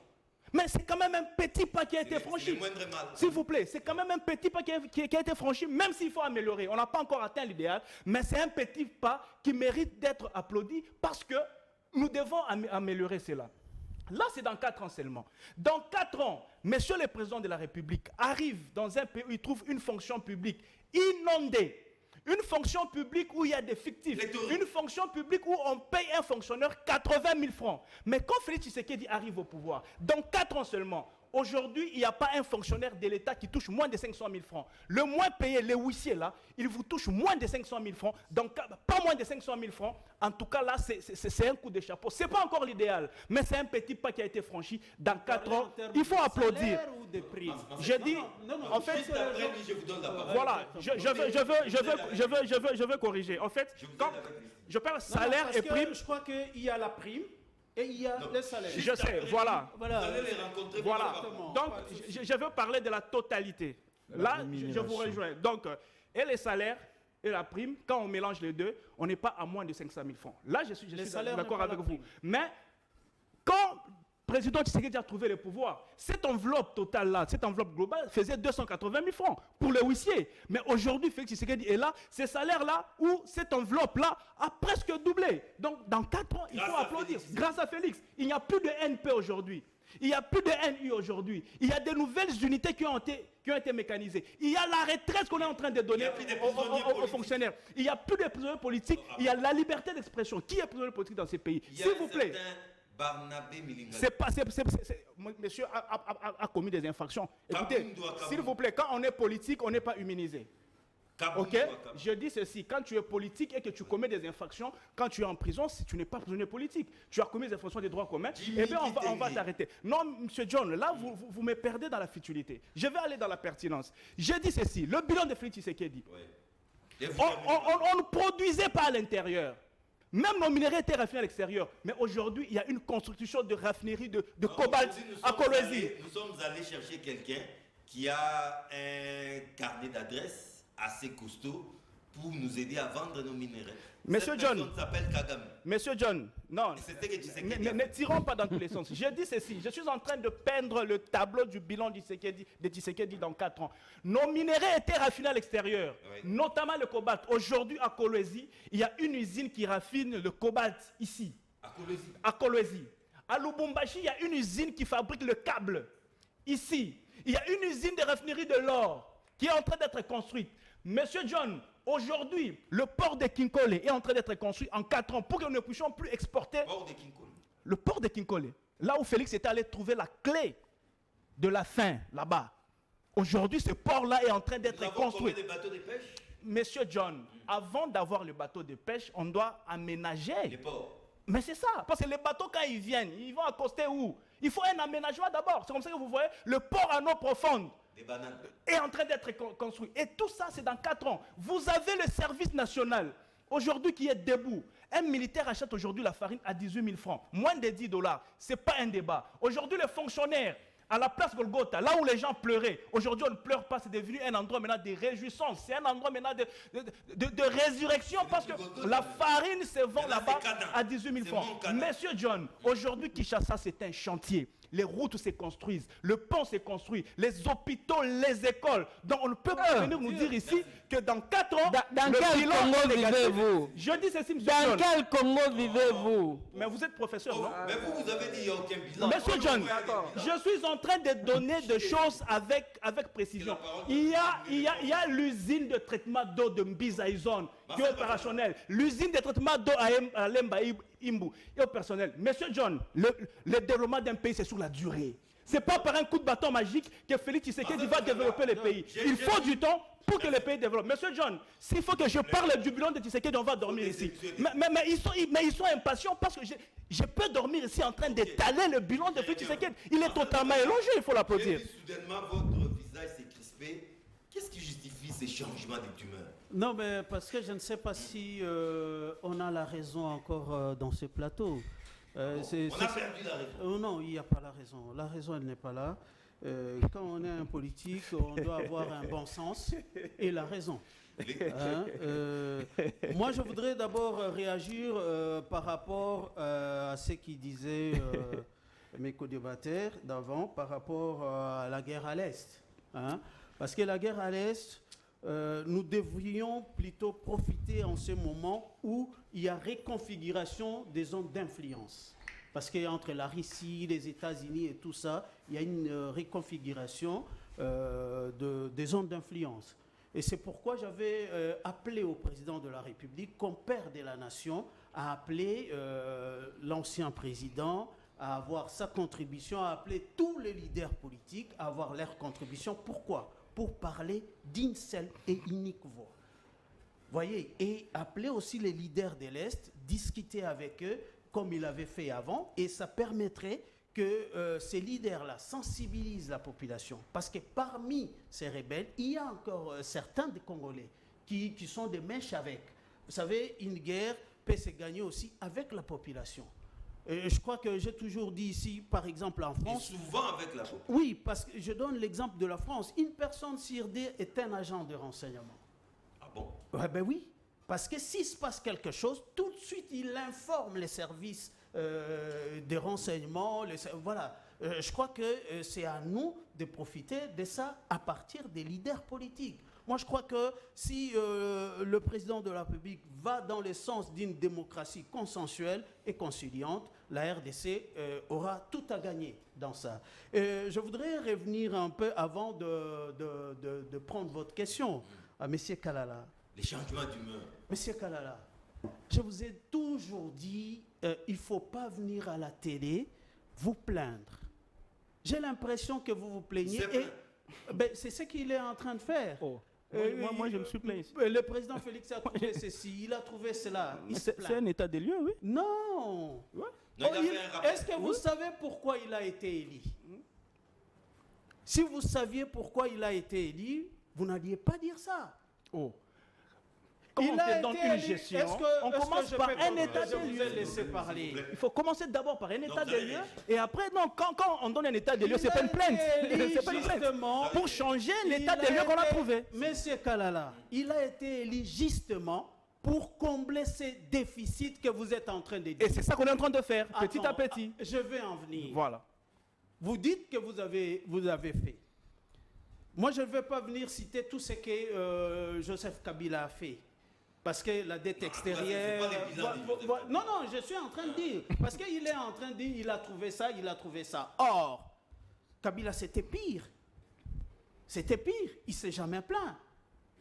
Mais c'est quand même un petit pas qui a été franchi. S'il vous plaît, c'est quand même un petit pas qui a été franchi, même s'il faut améliorer. On n'a pas encore atteint l'idéal, mais c'est un petit pas qui mérite d'être applaudi parce que nous devons améliorer cela. Là, c'est dans 4 ans seulement. Dans 4 ans, monsieur le président de la République arrive dans un pays où il trouve une fonction publique inondée. Une fonction publique où il y a des fictifs. Une fonction publique où on paye un fonctionnaire 80 000 francs. Mais quand Félix Tshisekedi arrive au pouvoir, dans 4 ans seulement, aujourd'hui, il n'y a pas un fonctionnaire de l'État qui touche moins de 500 000 francs. Le moins payé, les huissiers là, il vous touche moins de 500 000 francs. Donc, pas moins de 500 000 francs. En tout cas, là, c'est un coup de chapeau. Ce n'est pas encore l'idéal, mais c'est un petit pas qui a été franchi. Dans 4 ans, il faut applaudir. J'ai dit, en fait, voilà, je veux corriger. En fait, quand je parle salaire et prime, je crois qu'il y a la prime. Et il y a les salaires. Je sais, voilà. Vous allez les rencontrer. Voilà. Donc, je veux parler de la totalité. Là, je vous rejoins. Donc, et les salaires et la prime, quand on mélange les deux, on n'est pas à moins de 500 000 francs. Là, je suis d'accord avec vous. Mais, quand le président Tshisekedi a trouvé le pouvoir, cette enveloppe totale-là, cette enveloppe globale, faisait 280 000 francs pour les huissiers. Mais aujourd'hui, Félix Tshisekedi est là, ces salaires-là, ou cette enveloppe-là, a presque doublé. Donc, dans 4 ans, il faut applaudir. Grâce à Félix, il n'y a plus de NP aujourd'hui. Il n'y a plus de NU aujourd'hui. Il y a de nouvelles unités qui ont été mécanisées. Il y a la retraite qu'on est en train de donner aux fonctionnaires. Il n'y a plus de prisonniers politiques. Il y a la liberté d'expression. Qui est prisonnier politique dans ces pays? S'il vous plaît. Barnabé Milinga. Monsieur a commis des infractions. Écoutez, s'il vous plaît, quand on est politique, on n'est pas immunisé. Ok? Je dis ceci, quand tu es politique et que tu commets des infractions, quand tu es en prison, si tu n'es pas prisonnier politique, tu as commis des infractions des droits communs, eh bien on va t'arrêter. Non, monsieur John, là vous me perdez dans la futilité. Je vais aller dans la pertinence. Je dis ceci, le bilan de Félix Tshisekedi, on ne produisait pas à l'intérieur. Même nos minerais étaient raffinés à l'extérieur. Mais aujourd'hui, il y a une construction de raffinerie de cobalt à Kolwezi. Nous sommes allés chercher quelqu'un qui a un carnet d'adresses assez costaud pour nous aider à vendre nos minerais. Monsieur John, s'appelle Kagame. Monsieur John, non, ne tirons pas dans tous les sens. Je dis ceci, je suis en train de peindre le tableau du bilan de Tshisekedi dans 4 ans. Nos minerais étaient raffinés à l'extérieur, notamment le cobalt. Aujourd'hui, à Kolwezi, il y a une usine qui raffine le cobalt ici. À Kolwezi. À Lubumbashi, il y a une usine qui fabrique le câble. Ici, il y a une usine de raffinerie de l'or qui est en train d'être construite. Monsieur John, aujourd'hui, le port de Kinkole est en train d'être construit en 4 ans pour que nous ne puissions plus exporter. Le port de Kinkole, là où Félix est allé trouver la clé de la fin, là-bas. Aujourd'hui, ce port-là est en train d'être construit. Des bateaux de pêche? Monsieur John, avant d'avoir le bateau de pêche, on doit aménager. Les ports. Mais c'est ça, parce que les bateaux, quand ils viennent, ils vont accoster où? Il faut un aménagement d'abord. C'est comme ça que vous voyez, le port à eau profonde est en train d'être construit. Et tout ça, c'est dans 4 ans. Vous avez le service national, aujourd'hui, qui est debout. Un militaire achète aujourd'hui la farine à 18 000 francs. Moins de 10 $. Ce n'est pas un débat. Aujourd'hui, les fonctionnaires, à la place Golgotha, là où les gens pleuraient, aujourd'hui, on ne pleure pas. C'est devenu un endroit maintenant de réjouissance. C'est un endroit maintenant de résurrection parce que la farine se vend là-bas à 18 000 francs. Monsieur John, aujourd'hui, Kinshasa, c'est un chantier. Les routes se construisent, le pont se construit, les hôpitaux, les écoles. Donc on ne peut pas venir nous dire ici que dans 4 ans, dans quel Congo vivez-vous? Je dis ceci, monsieur John. Dans quel Congo vivez-vous? Mais vous êtes professeur, non? Mais vous avez dit qu'il n'y a aucun bilan. Monsieur John, je suis en en train de donner des choses avec précision. Il y a l'usine de traitement d'eau de Mbizaïzone qui est opérationnelle. L'usine de traitement d'eau à Lemba Imbu est opérationnelle. Monsieur John, le développement d'un pays, c'est sur la durée. Ce n'est pas par un coup de bâton magique que Félix Tshisekedi va développer le pays. Il faut du temps pour que le pays développe. Monsieur John, s'il faut que je parle du bilan de Tshisekedi, on va dormir ici. Mais ils sont impatients parce que je peux dormir ici en train d'étaler le bilan de Félix Tshisekedi. Il est totalement élongé, il faut l'applaudir. Soudainement, votre visage s'est crispé. Qu'est-ce qui justifie ces changements d'humeur? Non, mais parce que je ne sais pas si on a la raison encore dans ce plateau. On a perdu la raison. Non, il n'y a pas la raison. La raison, elle n'est pas là. Quand on est un politique, on doit avoir un bon sens et la raison. Moi, je voudrais d'abord réagir par rapport à ce qu'ils disaient mes co-débatteurs d'avant par rapport à la guerre à l'Est. Parce que la guerre à l'Est, nous devrions plutôt profiter en ce moment où il y a réconfiguration des zones d'influence. Parce qu'entre la Russie, les États-Unis et tout ça, il y a une réconfiguration des zones d'influence. Et c'est pourquoi j'avais appelé au président de la République, comme père de la nation, à appeler l'ancien président à avoir sa contribution, à appeler tous les leaders politiques à avoir leur contribution. Pourquoi ? Pour parler d'une seule et unique voix. Voyez, et appeler aussi les leaders de l'Est, discuter avec eux comme il avait fait avant, et ça permettrait que ces leaders-là sensibilisent la population. Parce que parmi ces rebelles, il y a encore certains des Congolais qui sont des mèches avec. Vous savez, une guerre peut se gagner aussi avec la population. Je crois que j'ai toujours dit ici, par exemple en France... Et souvent avec la population. Oui, parce que je donne l'exemple de la France. Une personne sur deux est un agent de renseignement. Ah bon? Ouais, ben oui. Parce que s'il se passe quelque chose, tout de suite, il informe les services de renseignement. Voilà. Je crois que c'est à nous de profiter de ça à partir des leaders politiques. Moi, je crois que si le président de la République va dans le sens d'une démocratie consensuelle et conciliante, la RDC aura tout à gagner dans ça. Je voudrais revenir un peu avant de prendre votre question à M. Kalala. Les changements d'humeur. Monsieur Kalala, je vous ai toujours dit, il ne faut pas venir à la télé vous plaindre. J'ai l'impression que vous vous plaignez. C'est ce qu'il est en train de faire. Oh. Moi, je me suis plaint ici. Le président Félix a trouvé ceci, il a trouvé cela. C'est un état des lieux, oui. Non. Ouais. Est-ce que vous savez pourquoi il a été élu? Si vous saviez pourquoi il a été élu, vous n'alliez pas dire ça. Oh. Quand on te donne une gestion, on commence par un état des lieux. Il faut commencer d'abord par un état des lieux. Et après, non, quand on donne un état des lieux, c'est pas une plainte. C'est pas une plainte. Pour changer l'état des lieux qu'on a trouvé. Monsieur Kalala, il a été élu justement pour combler ces déficits que vous êtes en train de dire. Et c'est ça qu'on est en train de faire, petit à petit. Je vais en venir. Voilà. Vous dites que vous avez fait. Moi, je ne vais pas venir citer tout ce que Joseph Kabila a fait. Parce que la dette extérieure... Non, je suis en train de dire. Parce qu'il est en train de dire, il a trouvé ça. Or, Kabila, c'était pire. C'était pire. Il ne s'est jamais plaint.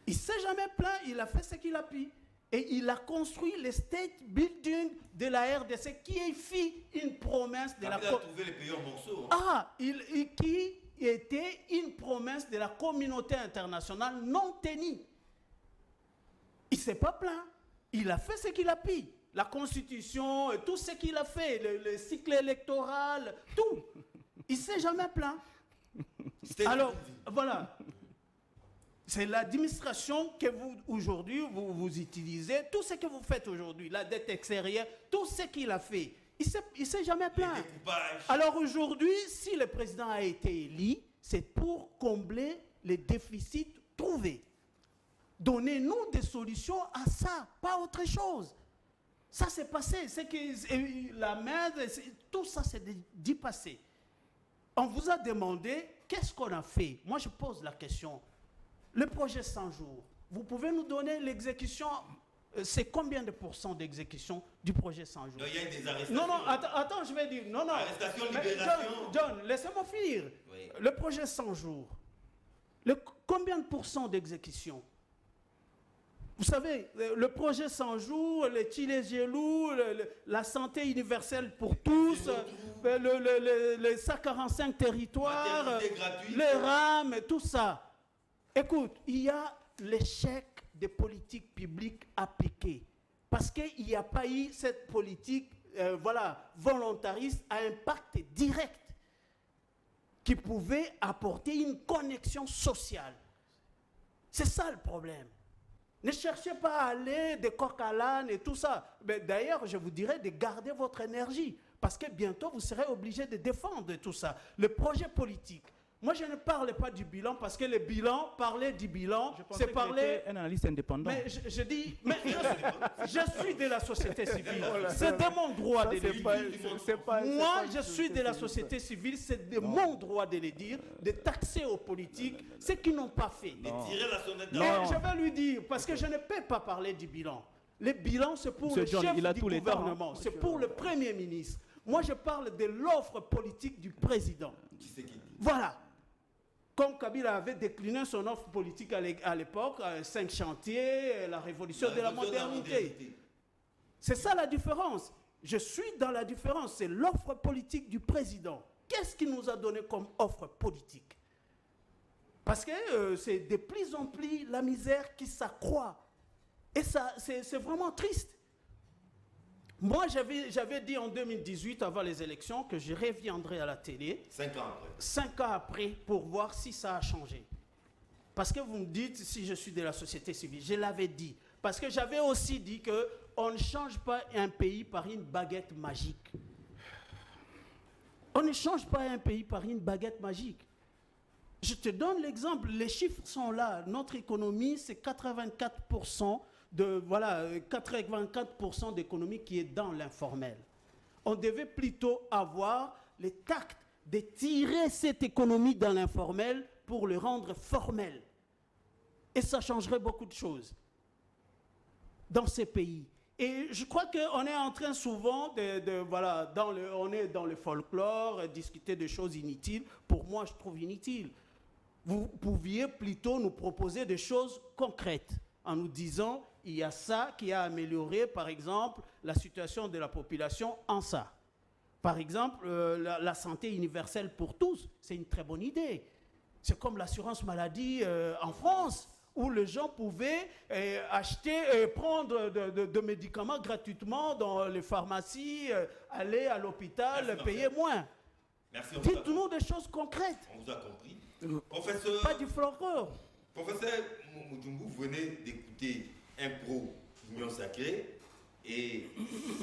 Il a fait ce qu'il a pu. Et il a construit le state building de la RDC qui fit une promesse de la... Il a trouvé les pays en morceaux. Qui était une promesse de la communauté internationale non tenue. Il ne s'est pas plaint. Il a fait ce qu'il a pu. La Constitution, tout ce qu'il a fait, le cycle électoral, tout. Il ne s'est jamais plaint. Alors, voilà. C'est l'administration que vous, aujourd'hui, vous utilisez. Tout ce que vous faites aujourd'hui, la dette extérieure, tout ce qu'il a fait, il ne s'est jamais plaint. Alors aujourd'hui, si le président a été élu, c'est pour combler les déficits trouvés. Donnez-nous des solutions à ça, pas autre chose. Ça s'est passé. C'est que la mer, tout ça s'est dit passé. On vous a demandé qu'est-ce qu'on a fait. Moi, je pose la question. Le projet 100 jours, vous pouvez nous donner l'exécution c'est combien de pourcents d'exécution du projet 100 jours? Non, il y a des arrestations. Non, attends, je vais dire. Non. Arrestation, Mais libération. John, laissez-moi finir. Oui. Le projet 100 jours, combien de pourcents d'exécution? Vous savez, le projet 100 jours, les Chile-Gelou, la santé universelle pour tous, les 145 territoires, les rames, tout ça. Écoute, il y a l'échec des politiques publiques appliquées. Parce qu'il n'y a pas eu cette politique volontariste à impact direct qui pouvait apporter une connexion sociale. C'est ça le problème. Ne cherchez pas à aller de coq à l'âne et tout ça. Mais d'ailleurs, je vous dirais de garder votre énergie. Parce que bientôt, vous serez obligé de défendre tout ça. Le projet politique. Moi, je ne parle pas du bilan parce que le bilan, parler du bilan, c'est parler... un analyste indépendant. Mais je dis, mais je suis de la société civile. C'est de mon droit de le dire. Moi, je suis de la société civile, c'est de mon droit de le dire, de taxer aux politiques ce qu'ils n'ont pas fait. De tirer la sonnette Et d'alarme. je vais lui dire, parce que je ne peux pas parler du bilan. Le bilan, c'est pour Monsieur le John, chef il a du tous les gouvernement, temps, c'est pour le Premier ministre. Moi, je parle de l'offre politique du président. Qui c'est qui dit? Voilà. Comme Kabila avait décliné son offre politique à l'époque, 5 chantiers, la révolution de la modernité. C'est ça la différence. Je suis dans la différence. C'est l'offre politique du président. Qu'est-ce qu'il nous a donné comme offre politique? Parce que c'est de plus en plus la misère qui s'accroît. Et ça, c'est vraiment triste. Moi, j'avais dit en 2018, avant les élections, que je reviendrai à la télé. 5 ans après. 5 ans après, pour voir si ça a changé. Parce que vous me dites si je suis de la société civile. Je l'avais dit. Parce que j'avais aussi dit qu'on ne change pas un pays par une baguette magique. On ne change pas un pays par une baguette magique. Je te donne l'exemple. Les chiffres sont là. Notre économie, c'est 84%. 84% d'économie qui est dans l'informel. On devait plutôt avoir le tact de tirer cette économie dans l'informel pour le rendre formel. Et ça changerait beaucoup de choses dans ces pays. Et je crois qu'on est en train souvent on est dans le folklore, discuter de choses inutiles. Pour moi, je trouve inutile. Vous pouviez plutôt nous proposer des choses concrètes en nous disant il y a ça qui a amélioré, par exemple, la situation de la population en ça. Par exemple, la santé universelle pour tous, c'est une très bonne idée. C'est comme l'assurance maladie en France, où les gens pouvaient prendre de médicaments gratuitement dans les pharmacies, aller à l'hôpital, payer moins. Merci. Dites-nous des choses concrètes. On vous a compris. Professeur... Pas du folklore. Professeur Mujumbu, vous venez d'écouter Impro Union Sacrée et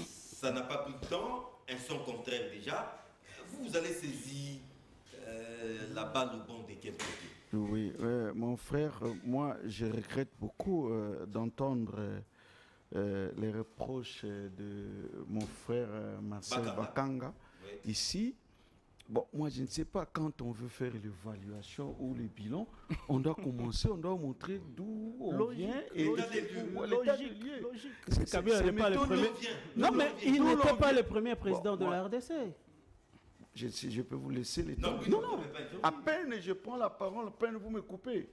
ça n'a pas pris de temps, un son contraire déjà. Vous allez saisir la balle au bon de quel côté? Oui, mon frère, moi je regrette beaucoup d'entendre les reproches de mon frère Marcel Bakanga ici. Bon, moi je ne sais pas, quand on veut faire l'évaluation ou le bilan, on doit commencer, on doit montrer d'où on vient et l'état des lieux. Logique. Kabila n'est pas le premier. Non, mais il n'était pas le premier président de la RDC. Je peux vous laisser les temps. Non. À peine je prends la parole, à peine vous me coupez.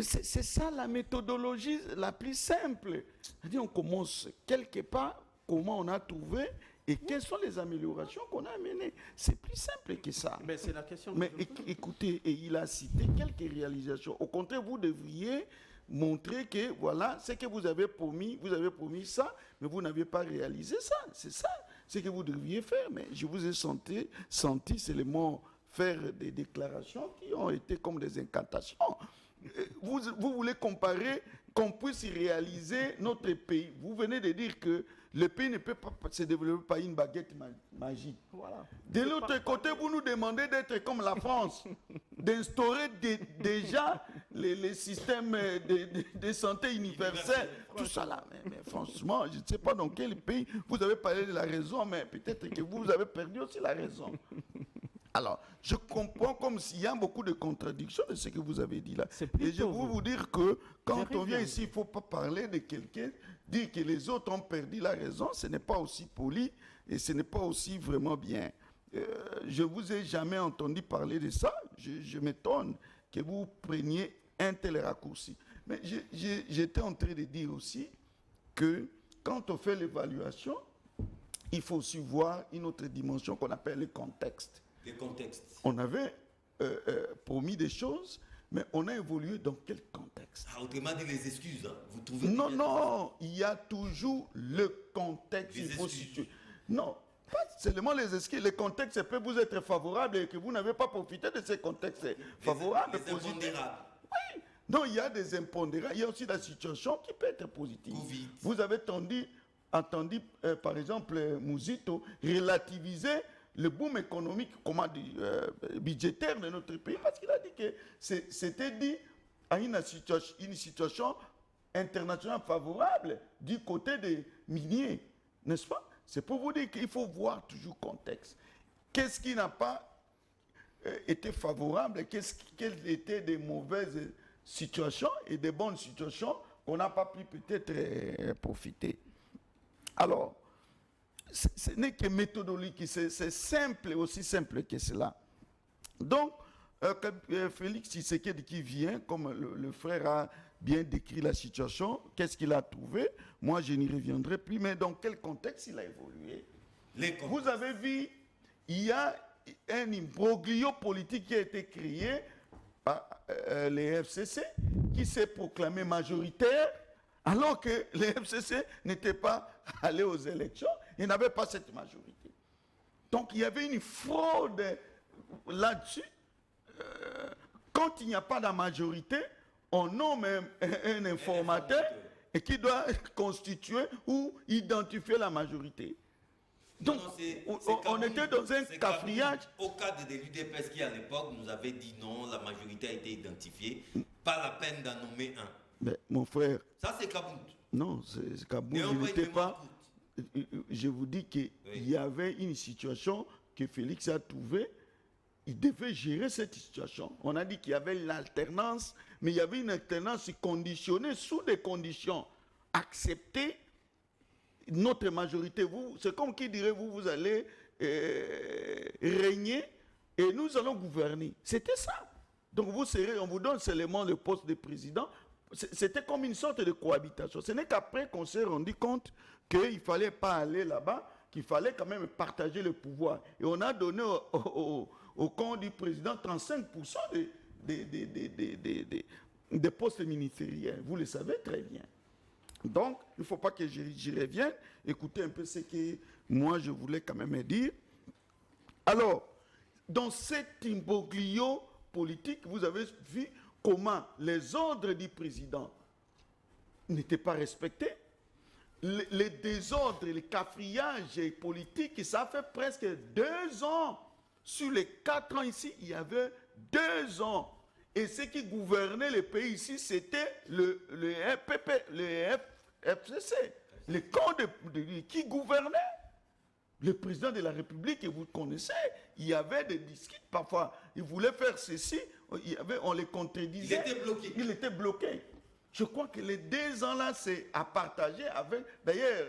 C'est ça la méthodologie la plus simple. C'est-à-dire on commence quelque part, comment on a trouvé et quelles sont les améliorations qu'on a amenées. C'est plus simple que ça. Mais c'est la question. Mais écoutez, et il a cité quelques réalisations. Au contraire, vous devriez montrer que voilà, ce que vous avez promis ça, mais vous n'avez pas réalisé ça. C'est ça ce que vous devriez faire. Mais je vous ai senti seulement faire des déclarations qui ont été comme des incantations. Vous voulez comparer qu'on puisse réaliser notre pays. Vous venez de dire que le pays ne peut pas se développer par une baguette magique. Voilà. De l'autre côté, vous nous demandez d'être comme la France, d'instaurer déjà les systèmes de santé universelle. Tout ça là. Mais franchement, je ne sais pas dans quel pays vous avez parlé de la raison, mais peut-être que vous avez perdu aussi la raison. Alors, je comprends comme s'il y a beaucoup de contradictions de ce que vous avez dit là. Et je veux vous dire que quand on vient ici, il ne faut pas parler de quelqu'un, dire que les autres ont perdu la raison, ce n'est pas aussi poli et ce n'est pas aussi vraiment bien. Je ne vous ai jamais entendu parler de ça. Je m'étonne que vous preniez un tel raccourci. Mais j'étais en train de dire aussi que quand on fait l'évaluation, il faut aussi voir une autre dimension qu'on appelle le contexte. Les contextes. On avait promis des choses, mais on a évolué dans quel contexte? Autrement dit, les excuses, hein. Vous trouvez... Non, il y a toujours le contexte qu'il faut situer. Non, pas seulement les excuses. Le contexte peut vous être favorable et que vous n'avez pas profité de ce contexte favorable. Les impondérables. Oui. Donc il y a des impondérables. Il y a aussi la situation qui peut être positive. COVID. Vous avez entendu par exemple, Mouzito relativiser le boom économique, budgétaire de notre pays, parce qu'il a dit que c'était dit à une situation internationale favorable du côté des miniers, n'est-ce pas? C'est pour vous dire qu'il faut voir toujours le contexte. Qu'est-ce qui n'a pas été favorable? Quelles étaient des mauvaises situations et des bonnes situations qu'on n'a pas pu peut-être profiter? Alors, ce n'est que méthodologique, c'est simple, aussi simple que cela. Donc, Félix Tshisekedi qui vient, comme le frère a bien décrit la situation, qu'est-ce qu'il a trouvé? Moi, je n'y reviendrai plus, mais dans quel contexte il a évolué? Vous avez vu, il y a un imbroglio politique qui a été créé par les FCC, qui s'est proclamé majoritaire, alors que les FCC n'étaient pas allés aux élections, ils n'avaient pas cette majorité. Donc il y avait une fraude là-dessus. Quand il n'y a pas de majorité, on nomme un informateur et qui doit constituer ou identifier la majorité. Donc, on était dans un cafriage. Au cadre de l'UDPS qui, à l'époque, nous avait dit non, la majorité a été identifiée, pas la peine d'en nommer un. Mais mon frère. Ça, c'est Kabout. Non, c'est Kabout. Il n'était pas. Je vous dis qu'il y avait une situation que Félix a trouvée. Il devait gérer cette situation. On a dit qu'il y avait l'alternance, mais il y avait une alternance conditionnée sous des conditions. Accepter notre majorité. C'est comme qui dirait vous allez régner et nous allons gouverner. C'était ça. Donc on vous donne seulement le poste de président. C'était comme une sorte de cohabitation. Ce n'est qu'après qu'on s'est rendu compte qu'il ne fallait pas aller là-bas, qu'il fallait quand même partager le pouvoir. Et on a donné au camp du président 35% des postes ministériels. Vous le savez très bien. Donc, il ne faut pas que j'y revienne. Écoutez un peu ce que moi, je voulais quand même dire. Alors, dans cet imbroglio politique, vous avez vu comment les ordres du président n'étaient pas respectés. Les désordres, les cafrillages politiques, ça fait presque 2 ans. Sur les 4 ans ici, il y avait 2 ans. Et ce qui gouvernait le pays ici, c'était le FCC. Le camp qui gouvernait. Le président de la République, et vous le connaissez, il y avait des disputes. Parfois, il voulait faire ceci, on les contredisait. Il était bloqué. Je crois que les 2 ans-là, c'est à partager avec... D'ailleurs,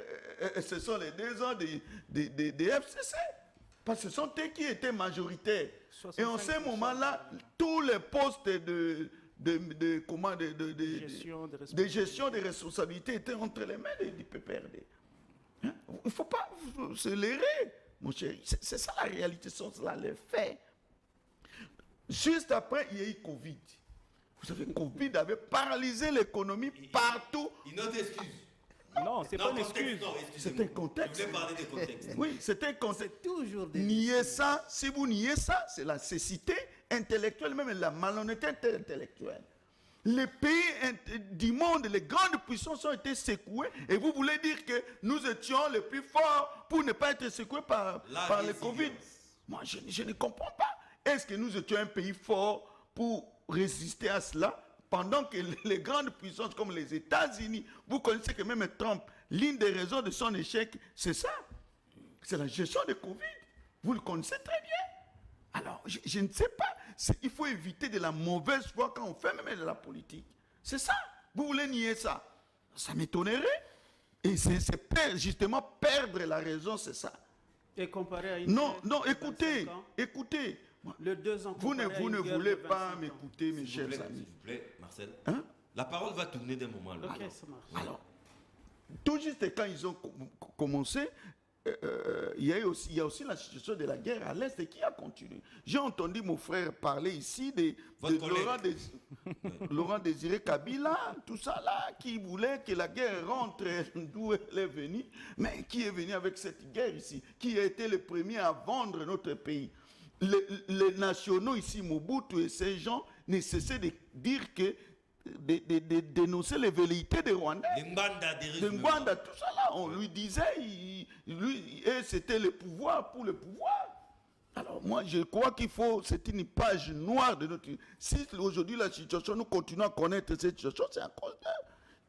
ce sont les 2 ans des FCC. Parce que ce sont eux qui étaient majoritaires. Et en ce moment-là, tous les postes de gestion des responsabilités étaient entre les mains du PPRD. Hein? Il ne faut pas se leurrer, mon chéri. C'est ça la réalité, c'est ça les faits. Juste après, il y a eu Covid. Vous savez, Covid avait paralysé l'économie partout. Une autre excuse. Non, c'est pas une excuse. C'est un contexte. Je voulais parler des contextes. Oui, c'est un contexte. C'est toujours des... Nier ça, si vous niez ça, c'est la cécité intellectuelle, même la malhonnêteté intellectuelle. Les pays du monde, les grandes puissances ont été secouées et vous voulez dire que nous étions les plus forts pour ne pas être secoués par le Covid. Moi, je ne comprends pas. Est-ce que nous étions un pays fort pour résister à cela pendant que les grandes puissances comme les États-Unis, vous connaissez que même Trump, l'une des raisons de son échec, c'est ça. C'est la gestion de Covid. Vous le connaissez très bien. Alors, je ne sais pas. Il faut éviter de la mauvaise foi quand on fait même de la politique. C'est ça. Vous voulez nier ça? Ça m'étonnerait. Et c'est justement perdre la raison, c'est ça. Et comparé à une Non, écoutez. Le 2 ans Vous ne voulez pas m'écouter, mes chers amis. S'il vous plaît, Marcel. Hein? La parole va tourner d'un moment à l'autre. Ok, ça marche. Alors, tout juste quand ils ont commencé, il y a aussi la situation de la guerre à l'Est qui a continué. J'ai entendu mon frère parler ici de Laurent Désiré Kabila, tout ça là, qui voulait que la guerre rentre d'où elle est venue, mais qui est venu avec cette guerre ici, qui a été le premier à vendre notre pays. Les nationaux ici, Mobutu et ces gens, ne cessaient de dire que de dénoncer les velléités des Rwandais. Les Ngwanda, tout ça là, on lui disait, c'était le pouvoir pour le pouvoir. Alors moi, je crois qu'il faut, c'est une page noire de notre... Si aujourd'hui la situation, nous continuons à connaître cette situation, c'est à cause d'eux.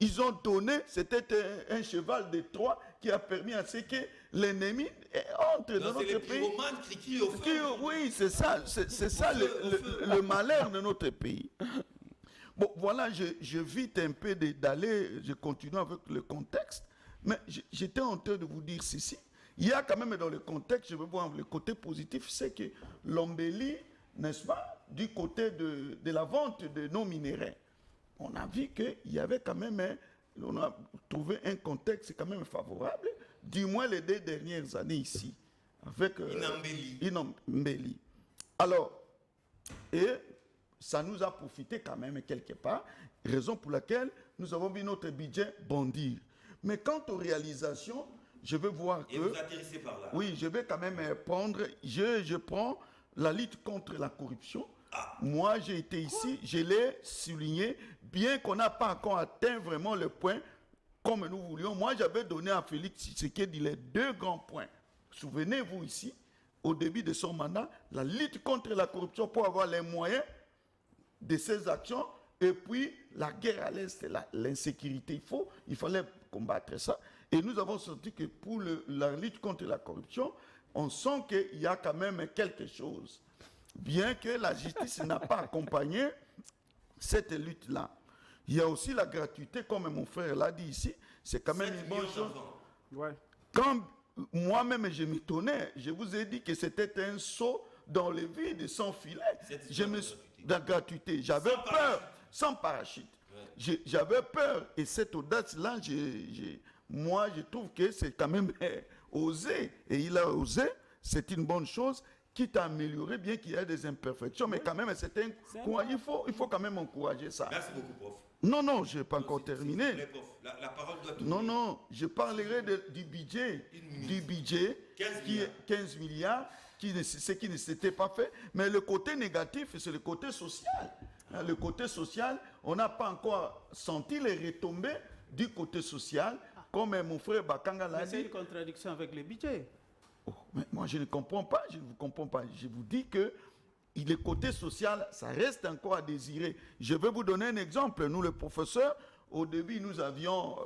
Ils ont donné, c'était un cheval de Troie qui a permis à ce que l'ennemi entre dans notre pays. Oui, c'est ça, c'est ça le malheur de notre pays. Bon, voilà, je vite un peu d'aller, je continue avec le contexte, mais j'étais en train de vous dire ceci. Il y a quand même dans le contexte, je veux voir le côté positif, c'est que l'embellie, n'est-ce pas, du côté de la vente de nos minéraux, on a vu qu'il y avait quand même, on a trouvé un contexte quand même favorable, du moins les 2 dernières années ici, avec Inambeli. Alors, et ça nous a profité quand même quelque part, raison pour laquelle nous avons vu notre budget bondir. Mais quant aux réalisations, je veux voir que... Et vous atterrissez par là. Oui, je vais quand même prendre... Je prends la lutte contre la corruption. Moi, j'ai été ici, je l'ai souligné, bien qu'on n'a pas encore atteint vraiment le point comme nous voulions. Moi, j'avais donné à Félix Tshisekedi les 2 grands points. Souvenez-vous ici, au début de son mandat, la lutte contre la corruption pour avoir les moyens de ces actions, et puis la guerre à l'Est, l'insécurité. Il fallait combattre ça. Et nous avons senti que pour la lutte contre la corruption, on sent qu'il y a quand même quelque chose. Bien que la justice n'a pas accompagné cette lutte-là. Il y a aussi la gratuité, comme mon frère l'a dit ici, c'est quand même une bonne chose. Ouais. Quand moi-même je m'étonnais, je vous ai dit que c'était un saut dans le vide sans filet. La gratuité. J'avais peur, sans parachute. Ouais. J'avais peur. Et cette audace-là, moi, je trouve que c'est quand même osé. Et il a osé. C'est une bonne chose, quitte à améliorer, bien qu'il y ait des imperfections. Mais quand même, il faut quand même encourager ça. Merci beaucoup, prof. Non, je n'ai pas encore terminé. La parole doit tourner. Non, je parlerai du budget. Du budget, 15 milliards. Ce qui ne s'était pas fait. Mais le côté négatif, c'est le côté social. Le côté social, on n'a pas encore senti les retombées du côté social, comme mon frère Bakanga l'a dit. C'est une contradiction avec le budget. Oh, mais moi, je ne comprends pas. Je ne vous comprends pas. Je vous dis que le côté social, ça reste encore à désirer. Je vais vous donner un exemple. Nous, les professeurs, au début, nous avions...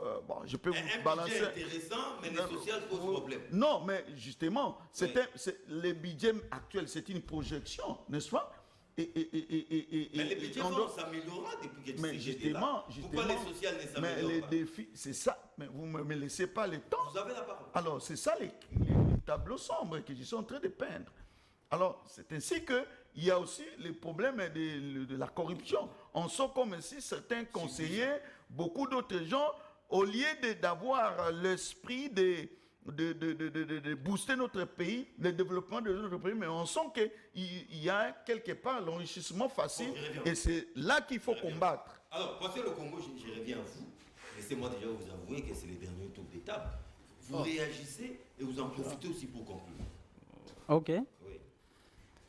je peux vous balancer... Un budget intéressant, mais le social pose problème. Non, mais justement, le budget actuel, c'est une projection, n'est-ce pas? Mais les budgets s'améliorera depuis que tu là. Pourquoi les social ne s'améliorent pas? Mais les défis, c'est ça. Mais vous ne me laissez pas le temps. Vous avez la parole. Alors, c'est ça les tableaux sombres que je suis en train de peindre. Alors, c'est ainsi qu'il y a aussi le problème de la corruption. On sent comme si certains conseillers, beaucoup d'autres gens, au lieu d'avoir l'esprit de booster notre pays, le développement de notre pays, mais on sent qu'il y a quelque part l'enrichissement facile et c'est là qu'il faut combattre. Alors, passez le Congo, je reviens à vous. Laissez-moi déjà vous avouer que c'est les derniers tours d'étape. Vous réagissez et vous en profitez aussi pour conclure. Ok. Oui.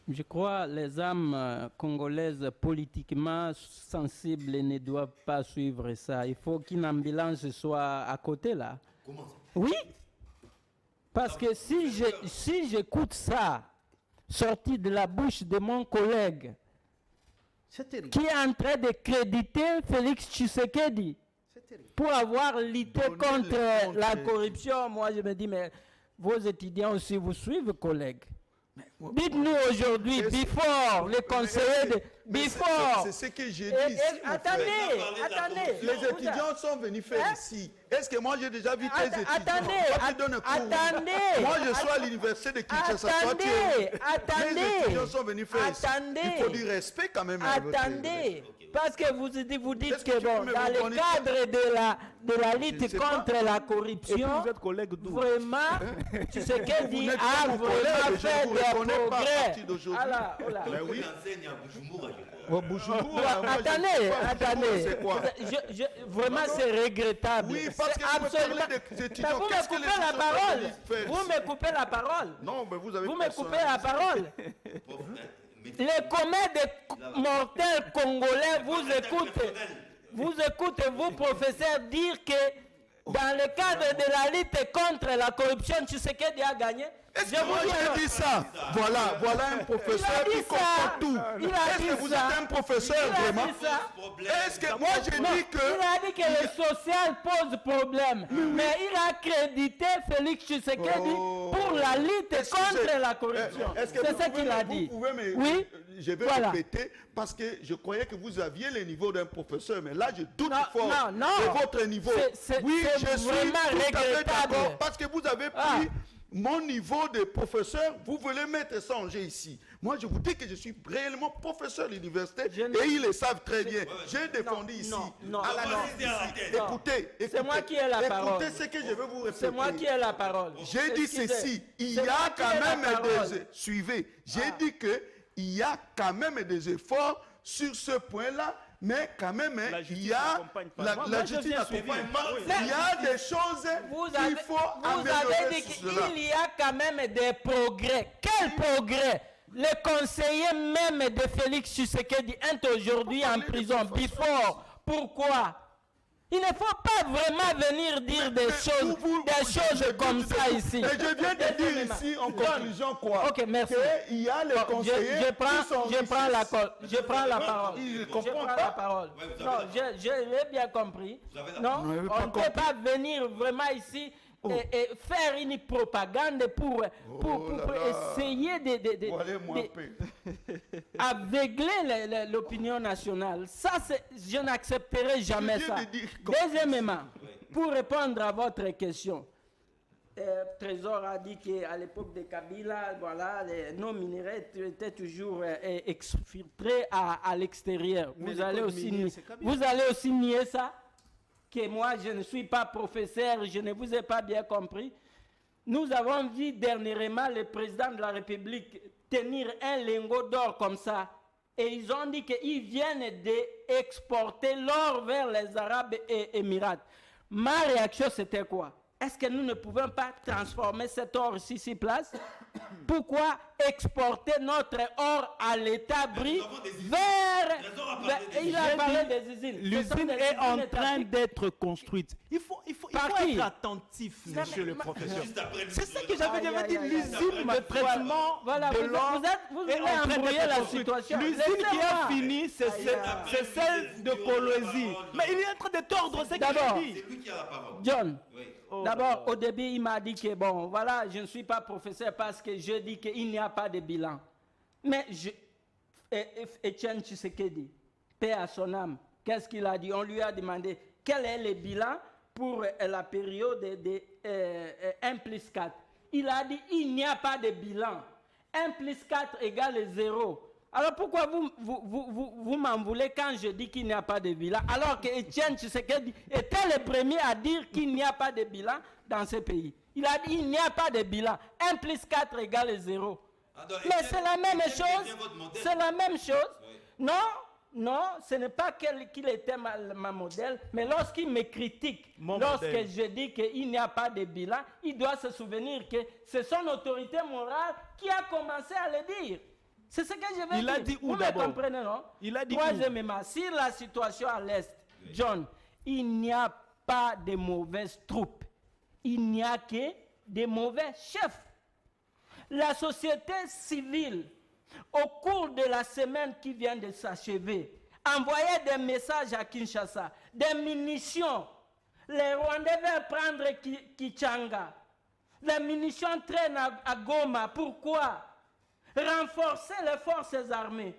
Je crois que les âmes congolaises politiquement sensibles ne doivent pas suivre ça. Il faut qu'une ambulance soit à côté là. Comment ça? Oui. Parce que si j'écoute ça, sorti de la bouche de mon collègue, qui est en train de créditer Félix Tshisekedi pour avoir lutté contre la corruption, moi je me dis, mais vos étudiants aussi vous suivent, collègues. Dites-nous aujourd'hui, before, les conseillers de... Before. C'est ce que j'ai dit ici. Attendez. Les étudiants sont venus faire ici. Est-ce que moi j'ai déjà vu tes étudiants? Attendez. Moi je suis à l'université de Kinshasa. Attendez. Les étudiants sont venus faire ici. Il faut du respect quand même. Attendez. Parce que vous dites que bon, dans le cadre de la lutte contre la corruption, vous êtes collègue d'où? vraiment, tu sais qu'elle dit a vraiment fait des progrès. Oui, enseigne à Bujumbura. Attendez. Vraiment, c'est regrettable. Oui, parce que absolument. Mais vous me coupez la parole. Vous me coupez la parole. Non, mais vous avez. Vous me coupez la parole. Les comètes des mortels congolais vous écoutez, vous professeurs, dire que dans le cadre de la lutte contre la corruption, Tshisekedi a gagné. Est-ce que moi j'ai dit ça? Voilà un professeur qui comprend tout. Est-ce que vous êtes un professeur vraiment? Est-ce que moi j'ai dit que... Il a dit que le social pose problème. Mais il a crédité Félix Tshisekedi pour la lutte contre la corruption. C'est ce qu'il a dit. Oui. Je vais répéter parce que je croyais que vous aviez le niveau d'un professeur, mais là je doute fort de votre niveau. Oui, je suis tout à fait d'accord parce que vous avez pris mon niveau de professeur, vous voulez mettre ça en jeu ici. Moi, je vous dis que je suis réellement professeur de l'université et ils le savent très bien. J'ai défendu ici. Écoutez. C'est moi qui ai la parole. Écoutez ce que je vais vous répéter. C'est moi qui ai la parole. J'ai dit ceci. Il y a quand même des... Suivez. J'ai dit que il y a quand même des efforts sur ce point-là. Mais quand même, il y a la justice n'accompagne pas. Il y a des choses qu'il faut améliorer. Vous avez dit qu'il y a quand même des progrès. Quel progrès? Les conseillers même de Félix Tshisekedi est aujourd'hui en prison. Before. Pourquoi? Il ne faut pas vraiment venir dire des choses comme ça ici. Et je viens de dire ici en conclusion quoi? Ok, merci. Il y a les conseillers je prends la parole. Il je comprend prends la parole. Non, j'ai bien compris. Non, on ne peut pas venir vraiment ici et faire une propagande pour essayer aveugler l'opinion nationale. Ça, je n'accepterai jamais ça. Deuxièmement, pour répondre à votre question, Trésor a dit qu'à l'époque de Kabila, voilà, nos minéraux étaient toujours exfiltrés à l'extérieur. Vous allez aussi nier ça? Que moi, je ne suis pas professeur, je ne vous ai pas bien compris. Nous avons vu dernièrement le président de la République tenir un lingot d'or comme ça. Et ils ont dit qu'ils viennent d'exporter l'or vers les Arabes et Émirats. Ma réaction, c'était quoi? Est-ce que nous ne pouvons pas transformer cet or ici sur place? Pourquoi exporter notre or à l'État-bri vers... Il a parlé des usines. L'usine est en train d'être construite. Il faut être attentif, monsieur le professeur. C'est ça que j'avais déjà dit. L'usine de traitement de l'or vous voulez embrouiller la situation. L'usine qui a fini, c'est celle de Kolwezi. Mais il est en train de tordre ce qu'il dit. C'est lui qui a la parole. John. D'abord, au début, il m'a dit que, bon, voilà, je ne suis pas professeur parce que je dis qu'il n'y a pas de bilan. Mais Etienne Tshisekedi, paix à son âme, qu'est-ce qu'il a dit? On lui a demandé quel est le bilan pour la période de 1 plus 4. Il a dit il n'y a pas de bilan. 1 plus 4 égale 0. Alors pourquoi vous m'en voulez quand je dis qu'il n'y a pas de bilan, alors que Etienne Tshisekedi était le premier à dire qu'il n'y a pas de bilan dans ce pays. Il a dit il n'y a pas de bilan. 1 plus 4 égale 0. Mais c'est la même chose. C'est la même chose. Oui. Non, ce n'est pas qu'il était ma modèle, mais lorsqu'il me critique, lorsque je dis qu'il n'y a pas de bilan, il doit se souvenir que c'est son autorité morale qui a commencé à le dire. C'est ce que je veux dire. Il a dit où d'abord? Vous me comprenez, non? Il a dit troisièmement, sur la situation à l'Est, John, il n'y a pas de mauvaises troupes. Il n'y a que des mauvais chefs. La société civile, au cours de la semaine qui vient de s'achever, envoyait des messages à Kinshasa, des munitions. Les Rwandais veulent prendre Kichanga. Les munitions traînent à Goma. Pourquoi? renforcer les forces armées.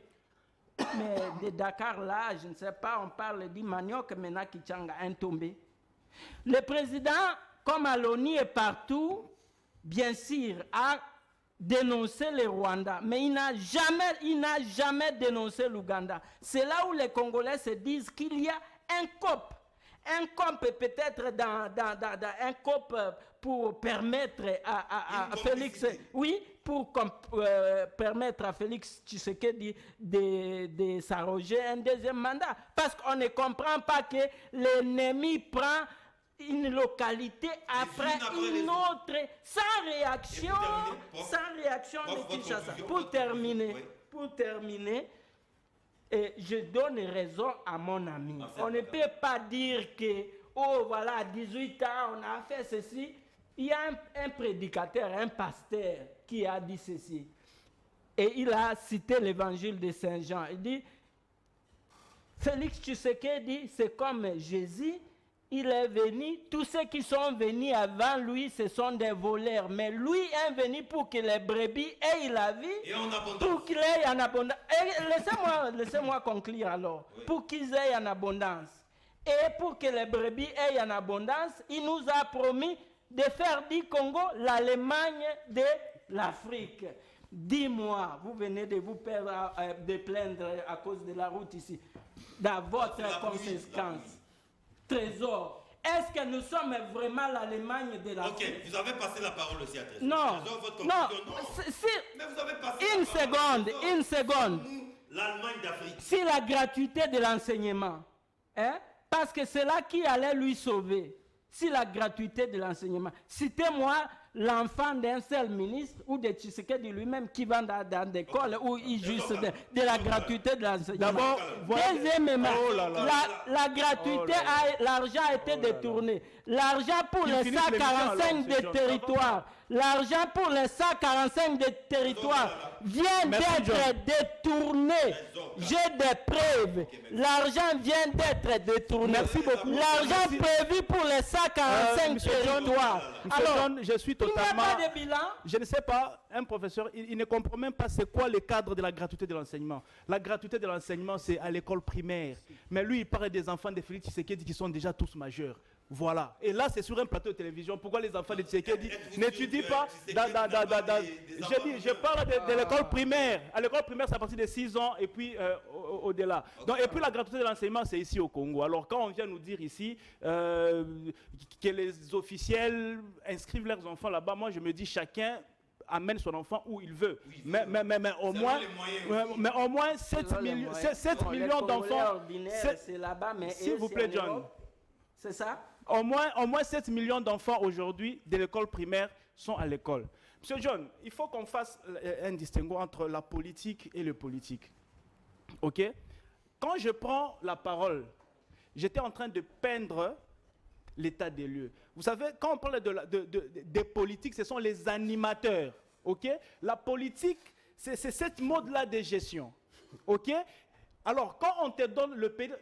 Mais de Dakar là, je ne sais pas, on parle d'Imaniok, maintenant Kichanga, un tombé. Le président, comme à l'ONU et partout, bien sûr, a dénoncé le Rwanda, mais il n'a jamais dénoncé l'Ouganda. C'est là où les Congolais se disent qu'il y a un COP. Un COP peut-être un COP pour permettre à Félix, oui, pour permettre à Félix Tshisekedi de s'arroger un deuxième mandat. Parce qu'on ne comprend pas que l'ennemi prend une localité après une autre, sans réaction de Kinshasa. Pour terminer, et je donne raison à mon ami. On ne peut pas dire que, oh voilà, à 18 ans, on a fait ceci. Il y a un prédicateur, un pasteur qui a dit ceci. Et il a cité l'évangile de Saint Jean. Il dit, Félix Tshisekedi, c'est comme Jésus. Il est venu, tous ceux qui sont venus avant lui, ce sont des voleurs. Mais lui est venu pour que les brebis aient la vie, pour qu'il ait en abondance. Et laissez-moi conclure alors. Oui. Pour qu'ils aient en abondance. Et pour que les brebis aient en abondance, il nous a promis de faire du Congo l'Allemagne de l'Afrique. Dis-moi, vous venez de vous plaindre à cause de la route ici, dans votre conséquence. Trésor. Est-ce que nous sommes vraiment l'Allemagne de l'Afrique? Ok, vous avez passé la parole aussi à Trésor. Non, Trésor, votre non. Mais vous avez passé une seconde. L'Allemagne d'Afrique. Si la gratuité de l'enseignement, hein, parce que c'est là qui allait lui sauver. Si la gratuité de l'enseignement. Citez-moi l'enfant d'un seul ministre ou de Tshisekedi lui-même qui va dans des écoles où il juste de la gratuité de l'enseignement. D'abord, deuxièmement, la gratuité, l'argent a été détourné. L'argent pour les 145 des territoires, l'argent pour les 145 des territoires vient d'être détourné. J'ai des preuves. L'argent vient d'être détourné. Merci beaucoup. L'argent prévu pour les 145 territoires. Alors, John, je suis totalement... Il n'y a pas de bilan. Je ne sais pas, un professeur, il ne comprend même pas c'est quoi le cadre de la gratuité de l'enseignement. La gratuité de l'enseignement, c'est à l'école primaire. Mais lui, il parle des enfants de Félix Tshisekedi qui sont déjà tous majeurs. Voilà. Et là, c'est sur un plateau de télévision. Pourquoi les enfants de Tshisekedi n'étudient pas je parle de l'école primaire. À l'école primaire, c'est à partir de 6 ans et puis au-delà. Et puis la gratuité de l'enseignement, c'est ici au Congo. Alors quand on vient nous dire ici que les officiels inscrivent leurs enfants là-bas, moi je me dis chacun amène son enfant où il veut. Oui, mais au moins 7 millions d'enfants. C'est là-bas, mais s'il vous plaît, John. C'est ça? Au moins 7 millions d'enfants aujourd'hui de l'école primaire sont à l'école. Monsieur John, il faut qu'on fasse un distinguo entre la politique et le politique. OK? Quand je prends la parole, j'étais en train de peindre l'état des lieux. Vous savez, quand on parle des politiques, ce sont les animateurs. OK? La politique, c'est cette mode-là de gestion. OK? Alors, quand on te donne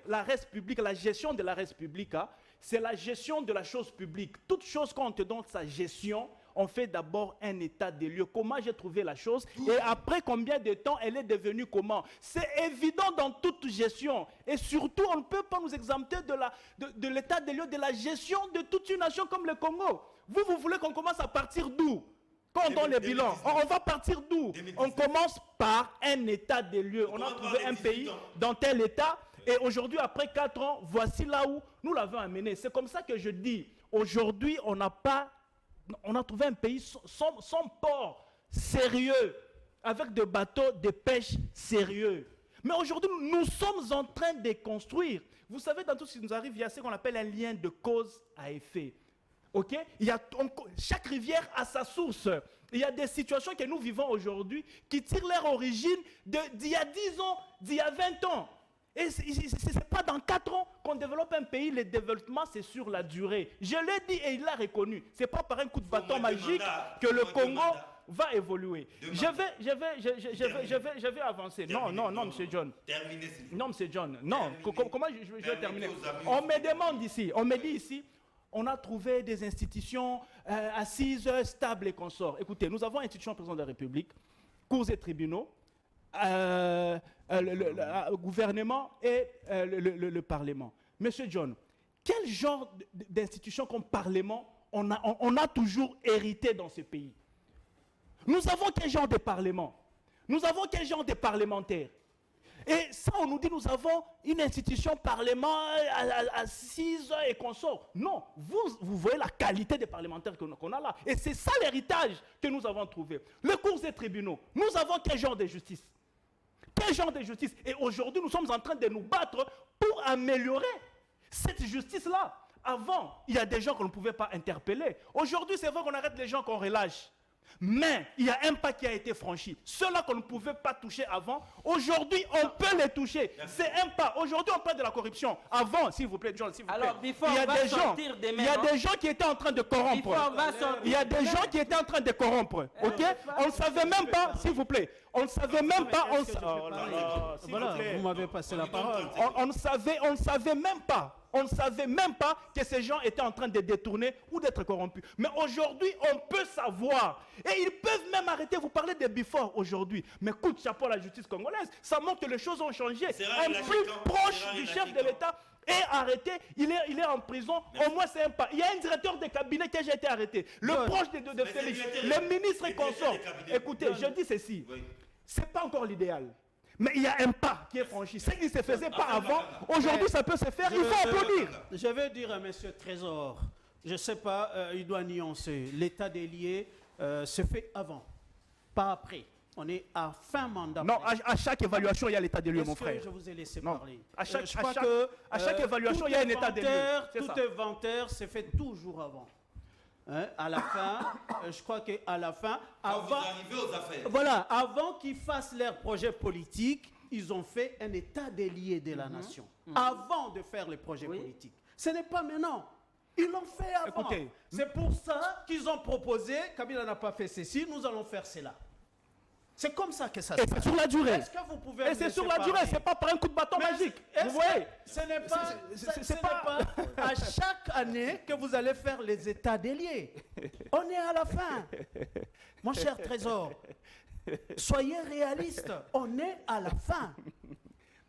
la res publique, la gestion de la res publique, c'est la gestion de la chose publique. Toute chose, quand on te donne sa gestion, on fait d'abord un état des lieux. Comment j'ai trouvé la chose et après combien de temps elle est devenue comment. C'est évident dans toute gestion. Et surtout, on ne peut pas nous exempter de l'état des lieux, de la gestion de toute une nation comme le Congo. Vous voulez qu'on commence à partir d'où? Quand on donne les bilans, on va partir d'où? On commence par un état des lieux. On a trouvé un pays dans tel état. Et aujourd'hui, après 4 ans, voici là où nous l'avons amené. C'est comme ça que je dis, aujourd'hui, on a trouvé un pays sans port sérieux, avec des bateaux de pêche sérieux. Mais aujourd'hui, nous sommes en train de construire. Vous savez, dans tout ce qui nous arrive, il y a ce qu'on appelle un lien de cause à effet. Okay? Chaque rivière a sa source. Il y a des situations que nous vivons aujourd'hui qui tirent leur origine d'il y a 10 ans, d'il y a 20 ans. Et ce n'est pas dans 4 ans qu'on développe un pays. Le développement, c'est sur la durée. Je l'ai dit et il l'a reconnu. Ce n'est pas par un coup de bâton magique que le Congo va évoluer. Je vais avancer. Non, monsieur John. Terminez, non, monsieur John. Non, comment je vais terminer? On me demande ici, on me dit ici, on a trouvé des institutions assises, stables et consorts. Écoutez, nous avons l'institution président de la République. cours et tribunaux, le gouvernement et le Parlement. Monsieur John, quel genre d'institution comme Parlement on a toujours hérité dans ce pays? Nous avons quel genre de Parlement? Nous avons quel genre de parlementaires? Et ça, on nous dit, nous avons une institution Parlement assise et consort. Non, vous voyez la qualité des parlementaires qu'on a là. Et c'est ça l'héritage que nous avons trouvé. Le cours des tribunaux, nous avons quel genre de justice? Quel genre de justice? Et aujourd'hui, nous sommes en train de nous battre pour améliorer cette justice-là. Avant, il y a des gens qu'on ne pouvait pas interpeller. Aujourd'hui, c'est vrai qu'on arrête les gens qu'on relâche. Mais il y a un pas qui a été franchi. Ceux-là qu'on ne pouvait pas toucher avant, aujourd'hui, on peut les toucher. C'est un pas. Aujourd'hui, on parle de la corruption. Avant, s'il vous plaît, John, s'il vous plaît. Alors, Il y a des gens qui étaient en train de corrompre. Il y a des gens qui étaient en train de corrompre. Ok? On ne savait même pas, s'il vous plaît. On ne savait même pas. Voilà, vous m'avez passé la parole. On ne savait même pas. On ne savait même pas que ces gens étaient en train de détourner ou d'être corrompus. Mais aujourd'hui, on peut savoir. Et ils peuvent même arrêter. Vous parlez de before aujourd'hui. Mais coup de chapeau à la justice congolaise, ça montre que les choses ont changé. Un plus proche du chef de l'État est arrêté. Il est en prison. Au moins, c'est un pas. Il y a un directeur de cabinet qui a déjà été arrêté. Le proche de Félix. Le ministre et consort. Écoutez, je dis ceci. Ce n'est pas encore l'idéal. Mais il y a un pas qui est franchi. Ce qui ne se faisait pas avant, aujourd'hui ça peut se faire. Il faut applaudir. Je vais dire à M. Trésor, je ne sais pas, il doit nuancer. L'état des lieux se fait avant, pas après. On est à fin mandat. Non, à chaque évaluation, il y a l'état des lieux, mon frère. Je vous ai laissé parler. À chaque évaluation, il y a un état des lieux. Tout inventaire se fait toujours avant. Hein, à la fin, je crois qu'à la fin, avant qu'ils fassent leur projet politique, ils ont fait un état des lieux de la nation. Avant de faire les projets politiques. Ce n'est pas maintenant. Ils l'ont fait avant. C'est pour ça qu'ils ont proposé, Kabila n'a pas fait ceci, nous allons faire cela. C'est comme ça que ça se passe. Et c'est sur la durée. Est-ce que vous pouvez et c'est sur la durée, c'est pas par un coup de bâton magique. Vous voyez? Ce n'est pas à chaque année que vous allez faire les états des lieux. On est à la fin. Mon cher Trésor, soyez réaliste. On est à la fin.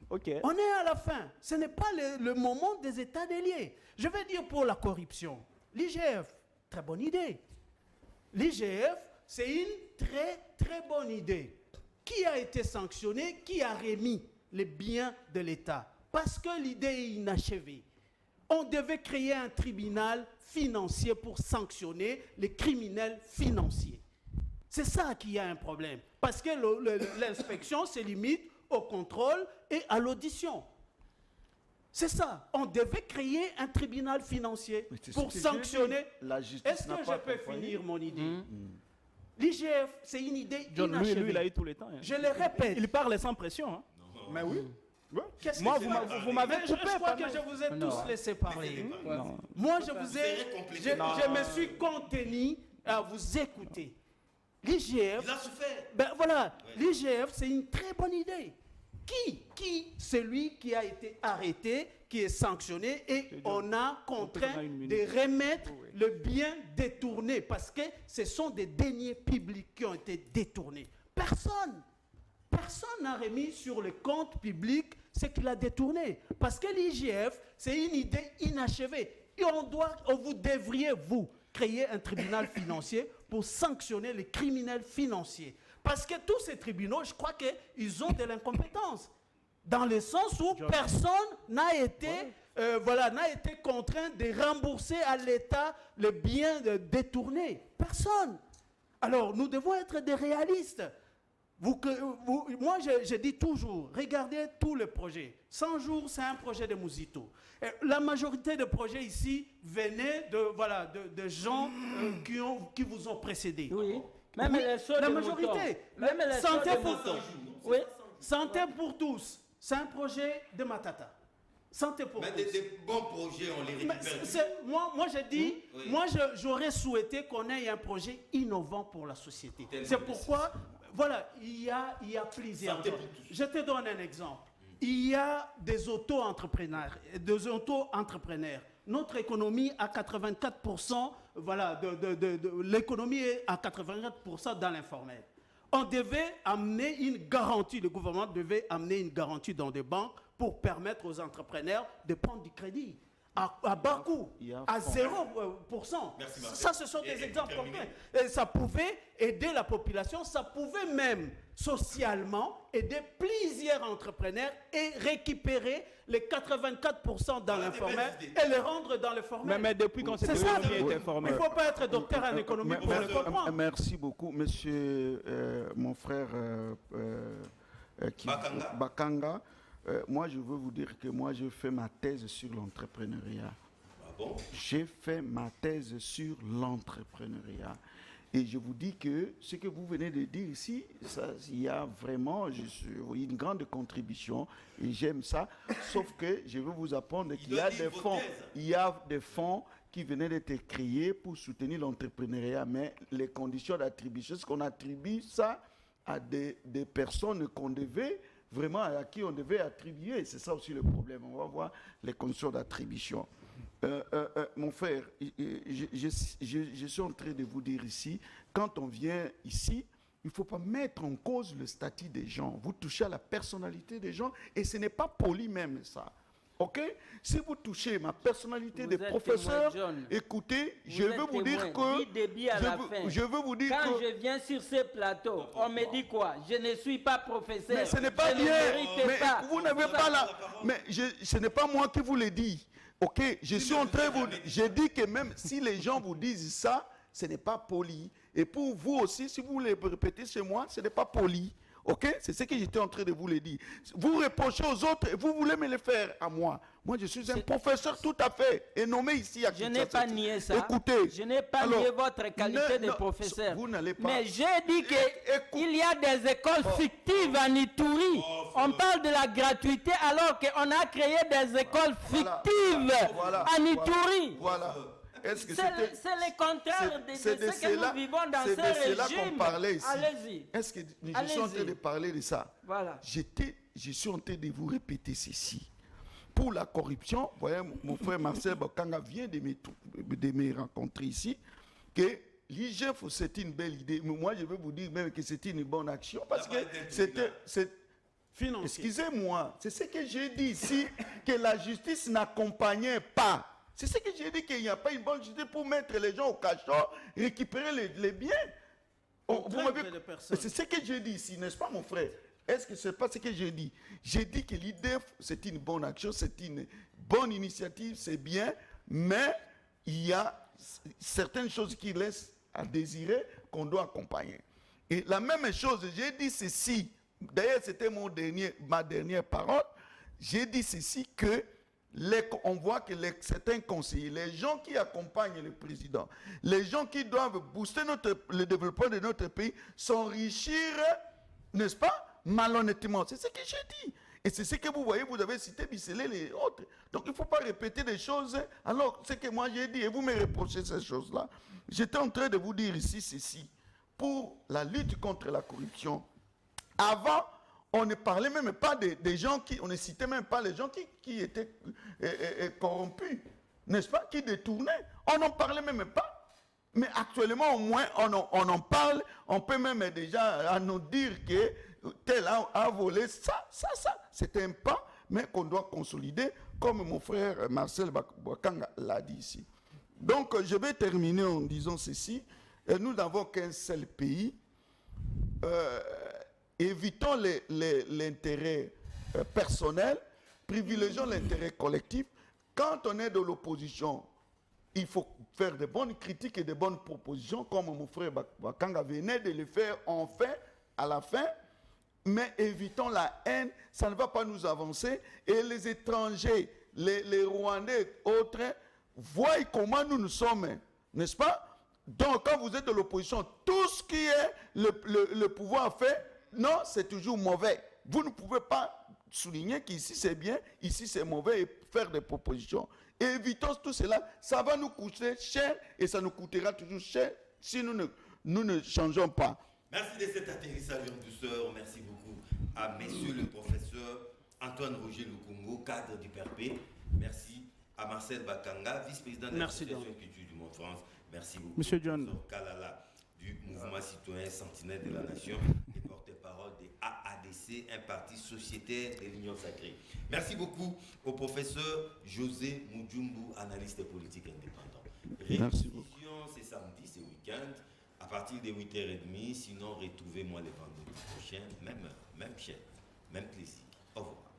Okay. On est à la fin. Ce n'est pas le moment des états des lieux. Je vais dire pour la corruption. L'IGF, très bonne idée. L'IGF, c'est une très, très bonne idée. Qui a été sanctionné? Qui a remis les biens de l'État? Parce que l'idée est inachevée. On devait créer un tribunal financier pour sanctionner les criminels financiers. C'est ça qui a un problème. Parce que l'inspection se limite au contrôle et à l'audition. C'est ça. On devait créer un tribunal financier pour sanctionner. La justice. Est-ce que je peux finir mon idée? L'IGF, c'est une idée inachevée. Lui, il a eu tout le temps. Hein. Je le répète. Il parle sans pression. Hein. Mais oui. Ouais. Moi, vous m'avez coupé. Je crois que je vous ai tous laissé parler. Moi, je me suis contenu à vous écouter. L'IGF, l'IGF, c'est une très bonne idée. Qui? Celui qui a été arrêté, qui est sanctionné et on a contraint de remettre le bien détourné parce que ce sont des deniers publics qui ont été détournés. Personne n'a remis sur le compte public ce qu'il a détourné. Parce que l'IGF, c'est une idée inachevée. Et vous devriez, créer un tribunal financier pour sanctionner les criminels financiers. Parce que tous ces tribunaux, je crois qu'ils ont de l'incompétence. Dans le sens où personne n'a été, contraint de rembourser à l'État le bien détourné. Personne. Alors, nous devons être des réalistes. Moi, je dis toujours, regardez tous les projets. 100 jours, c'est un projet de Mouzito. La majorité des projets ici venaient de gens qui vous ont précédé. Oui. Même la majorité. Santé pour tous. Oui. Santé pour tous. C'est un projet de Matata. Santé pour tous. Mais des bons projets, on les récupère. Moi, je dis, j'aurais souhaité qu'on ait un projet innovant pour la société. C'est pourquoi, il y a plusieurs. Je te donne un exemple. Il y a des auto-entrepreneurs. Notre économie à 84%, l'économie est à 84% dans l'informel. On devait amener une garantie, le gouvernement devait amener une garantie dans des banques pour permettre aux entrepreneurs de prendre du crédit à bas coût, à 0%. Ça, ce sont des exemples concrets. Et ça pouvait aider la population, ça pouvait même socialement aider plusieurs entrepreneurs et récupérer les 84% dans l'informel et les rendre dans le formel. Mais depuis quand cette économie est informelle? Il ne faut pas être docteur en économie pour le comprendre. Merci beaucoup, monsieur, mon frère Bakanga. Moi, je veux vous dire que moi, je fais ma thèse sur l'entrepreneuriat. Ah bon? J'ai fait ma thèse sur l'entrepreneuriat. Et je vous dis que ce que vous venez de dire ici, il y a vraiment une grande contribution et j'aime ça. Sauf que je veux vous apprendre qu'il y a des fonds. Il y a des fonds qui venaient d'être créés pour soutenir l'entrepreneuriat, mais les conditions d'attribution, ce qu'on attribue ça à des personnes qu'on devait vraiment à qui on devait attribuer. C'est ça aussi le problème. On va voir les conditions d'attribution. Mon frère, je suis en train de vous dire ici, quand on vient ici, il ne faut pas mettre en cause le statut des gens. Vous touchez à la personnalité des gens et ce n'est pas poli même ça. Ok? Si vous touchez ma personnalité de professeur, écoutez, je veux vous dire que... Je veux vous dire quand que... je viens sur ce plateau, on me dit quoi? Je ne suis pas professeur. Mais ce n'est pas bien. Mais vous n'avez pas là... Mais ce n'est pas moi qui vous l'ai dit. Ok? Je suis en train de vous... Je dis que même si les gens vous disent ça, ce n'est pas poli. Et pour vous aussi, si vous le répétez chez moi, ce n'est pas poli. Ok? C'est ce que j'étais en train de vous le dire. Vous reprochez aux autres et vous voulez me le faire à moi. Moi, je suis un professeur tout à fait et nommé ici à Kinshasa. Je n'ai pas nié ça. Écoutez. Je n'ai pas nié votre qualité de professeur. Vous n'allez pas. Mais j'ai dit qu'il y a des écoles fictives en Ituri. On parle de la gratuité alors qu'on a créé des écoles fictives en Ituri. Voilà. C'est le contraire de ce que nous vivons dans ce régime. C'est de cela qu'on parlait ici. Allez-y. Est-ce que je suis en train de parler de ça? Voilà. Je suis en train de vous répéter ceci. Pour la corruption, vous voyez, mon frère Marcel Bakanga vient de me rencontrer ici, que l'IGF, c'est une belle idée. Mais moi, je veux vous dire même que c'était une bonne action parce que c'était... Excusez-moi, c'est ce que j'ai dit ici, que la justice n'accompagnait pas. C'est ce que j'ai dit, qu'il n'y a pas une bonne justice pour mettre les gens au cachot, récupérer les biens. C'est ce que j'ai dit ici, n'est-ce pas mon frère? Est-ce que ce n'est pas ce que j'ai dit? J'ai dit que l'IDEF, c'est une bonne action, c'est une bonne initiative, c'est bien, mais il y a certaines choses qui laissent à désirer qu'on doit accompagner. Et la même chose, j'ai dit ceci, d'ailleurs c'était ma dernière parole, j'ai dit ceci que on voit que certains conseillers, les gens qui accompagnent le président, les gens qui doivent booster le développement de notre pays, s'enrichir, n'est-ce pas, malhonnêtement. C'est ce que j'ai dit. Et c'est ce que vous voyez, vous avez cité Bisselé et les autres. Donc il ne faut pas répéter des choses. Alors, ce que moi j'ai dit, et vous me reprochez ces choses-là, j'étais en train de vous dire ici ceci. Pour la lutte contre la corruption, avant, on ne parlait même pas des gens on ne citait même pas les gens qui étaient corrompus, n'est-ce pas, qui détournaient. On n'en parlait même pas. Mais actuellement, au moins, on en parle. On peut même déjà nous dire que tel a volé ça. C'est un pas, mais qu'on doit consolider, comme mon frère Marcel Bakanga l'a dit ici. Donc, je vais terminer en disant ceci. Nous n'avons qu'un seul pays. Évitons l'intérêt personnel, privilégions l'intérêt collectif. Quand on est de l'opposition, il faut faire de bonnes critiques et de bonnes propositions, comme mon frère Bakanga venait de le faire enfin, à la fin. Mais évitons la haine, ça ne va pas nous avancer. Et les étrangers, les Rwandais, autres, voient comment nous sommes, n'est-ce pas? Donc, quand vous êtes de l'opposition, tout ce qui est le pouvoir fait, non, c'est toujours mauvais. Vous ne pouvez pas souligner qu'ici c'est bien, ici c'est mauvais et faire des propositions. Évitons tout cela. Ça va nous coûter cher et ça nous coûtera toujours cher si nous ne changeons pas. Merci de cet atterrissage en douceur. Merci beaucoup à monsieur le professeur Antoine Roger Lukungo, cadre du PRP. Merci à Marcel Bakanga, vice-président de l'association culture du Mont-France. Merci beaucoup. Monsieur John Kalala du mouvement citoyen Sentinelle de la Nation. l'UDC, un parti sociétaire de l'Union sacrée. Merci beaucoup au professeur José Mujumbu, analyste politique indépendant. Révision, c'est samedi, c'est week-end, à partir de 8h30. Sinon, retrouvez-moi le vendredi prochain, même heure, même chaîne, même plaisir. Au revoir.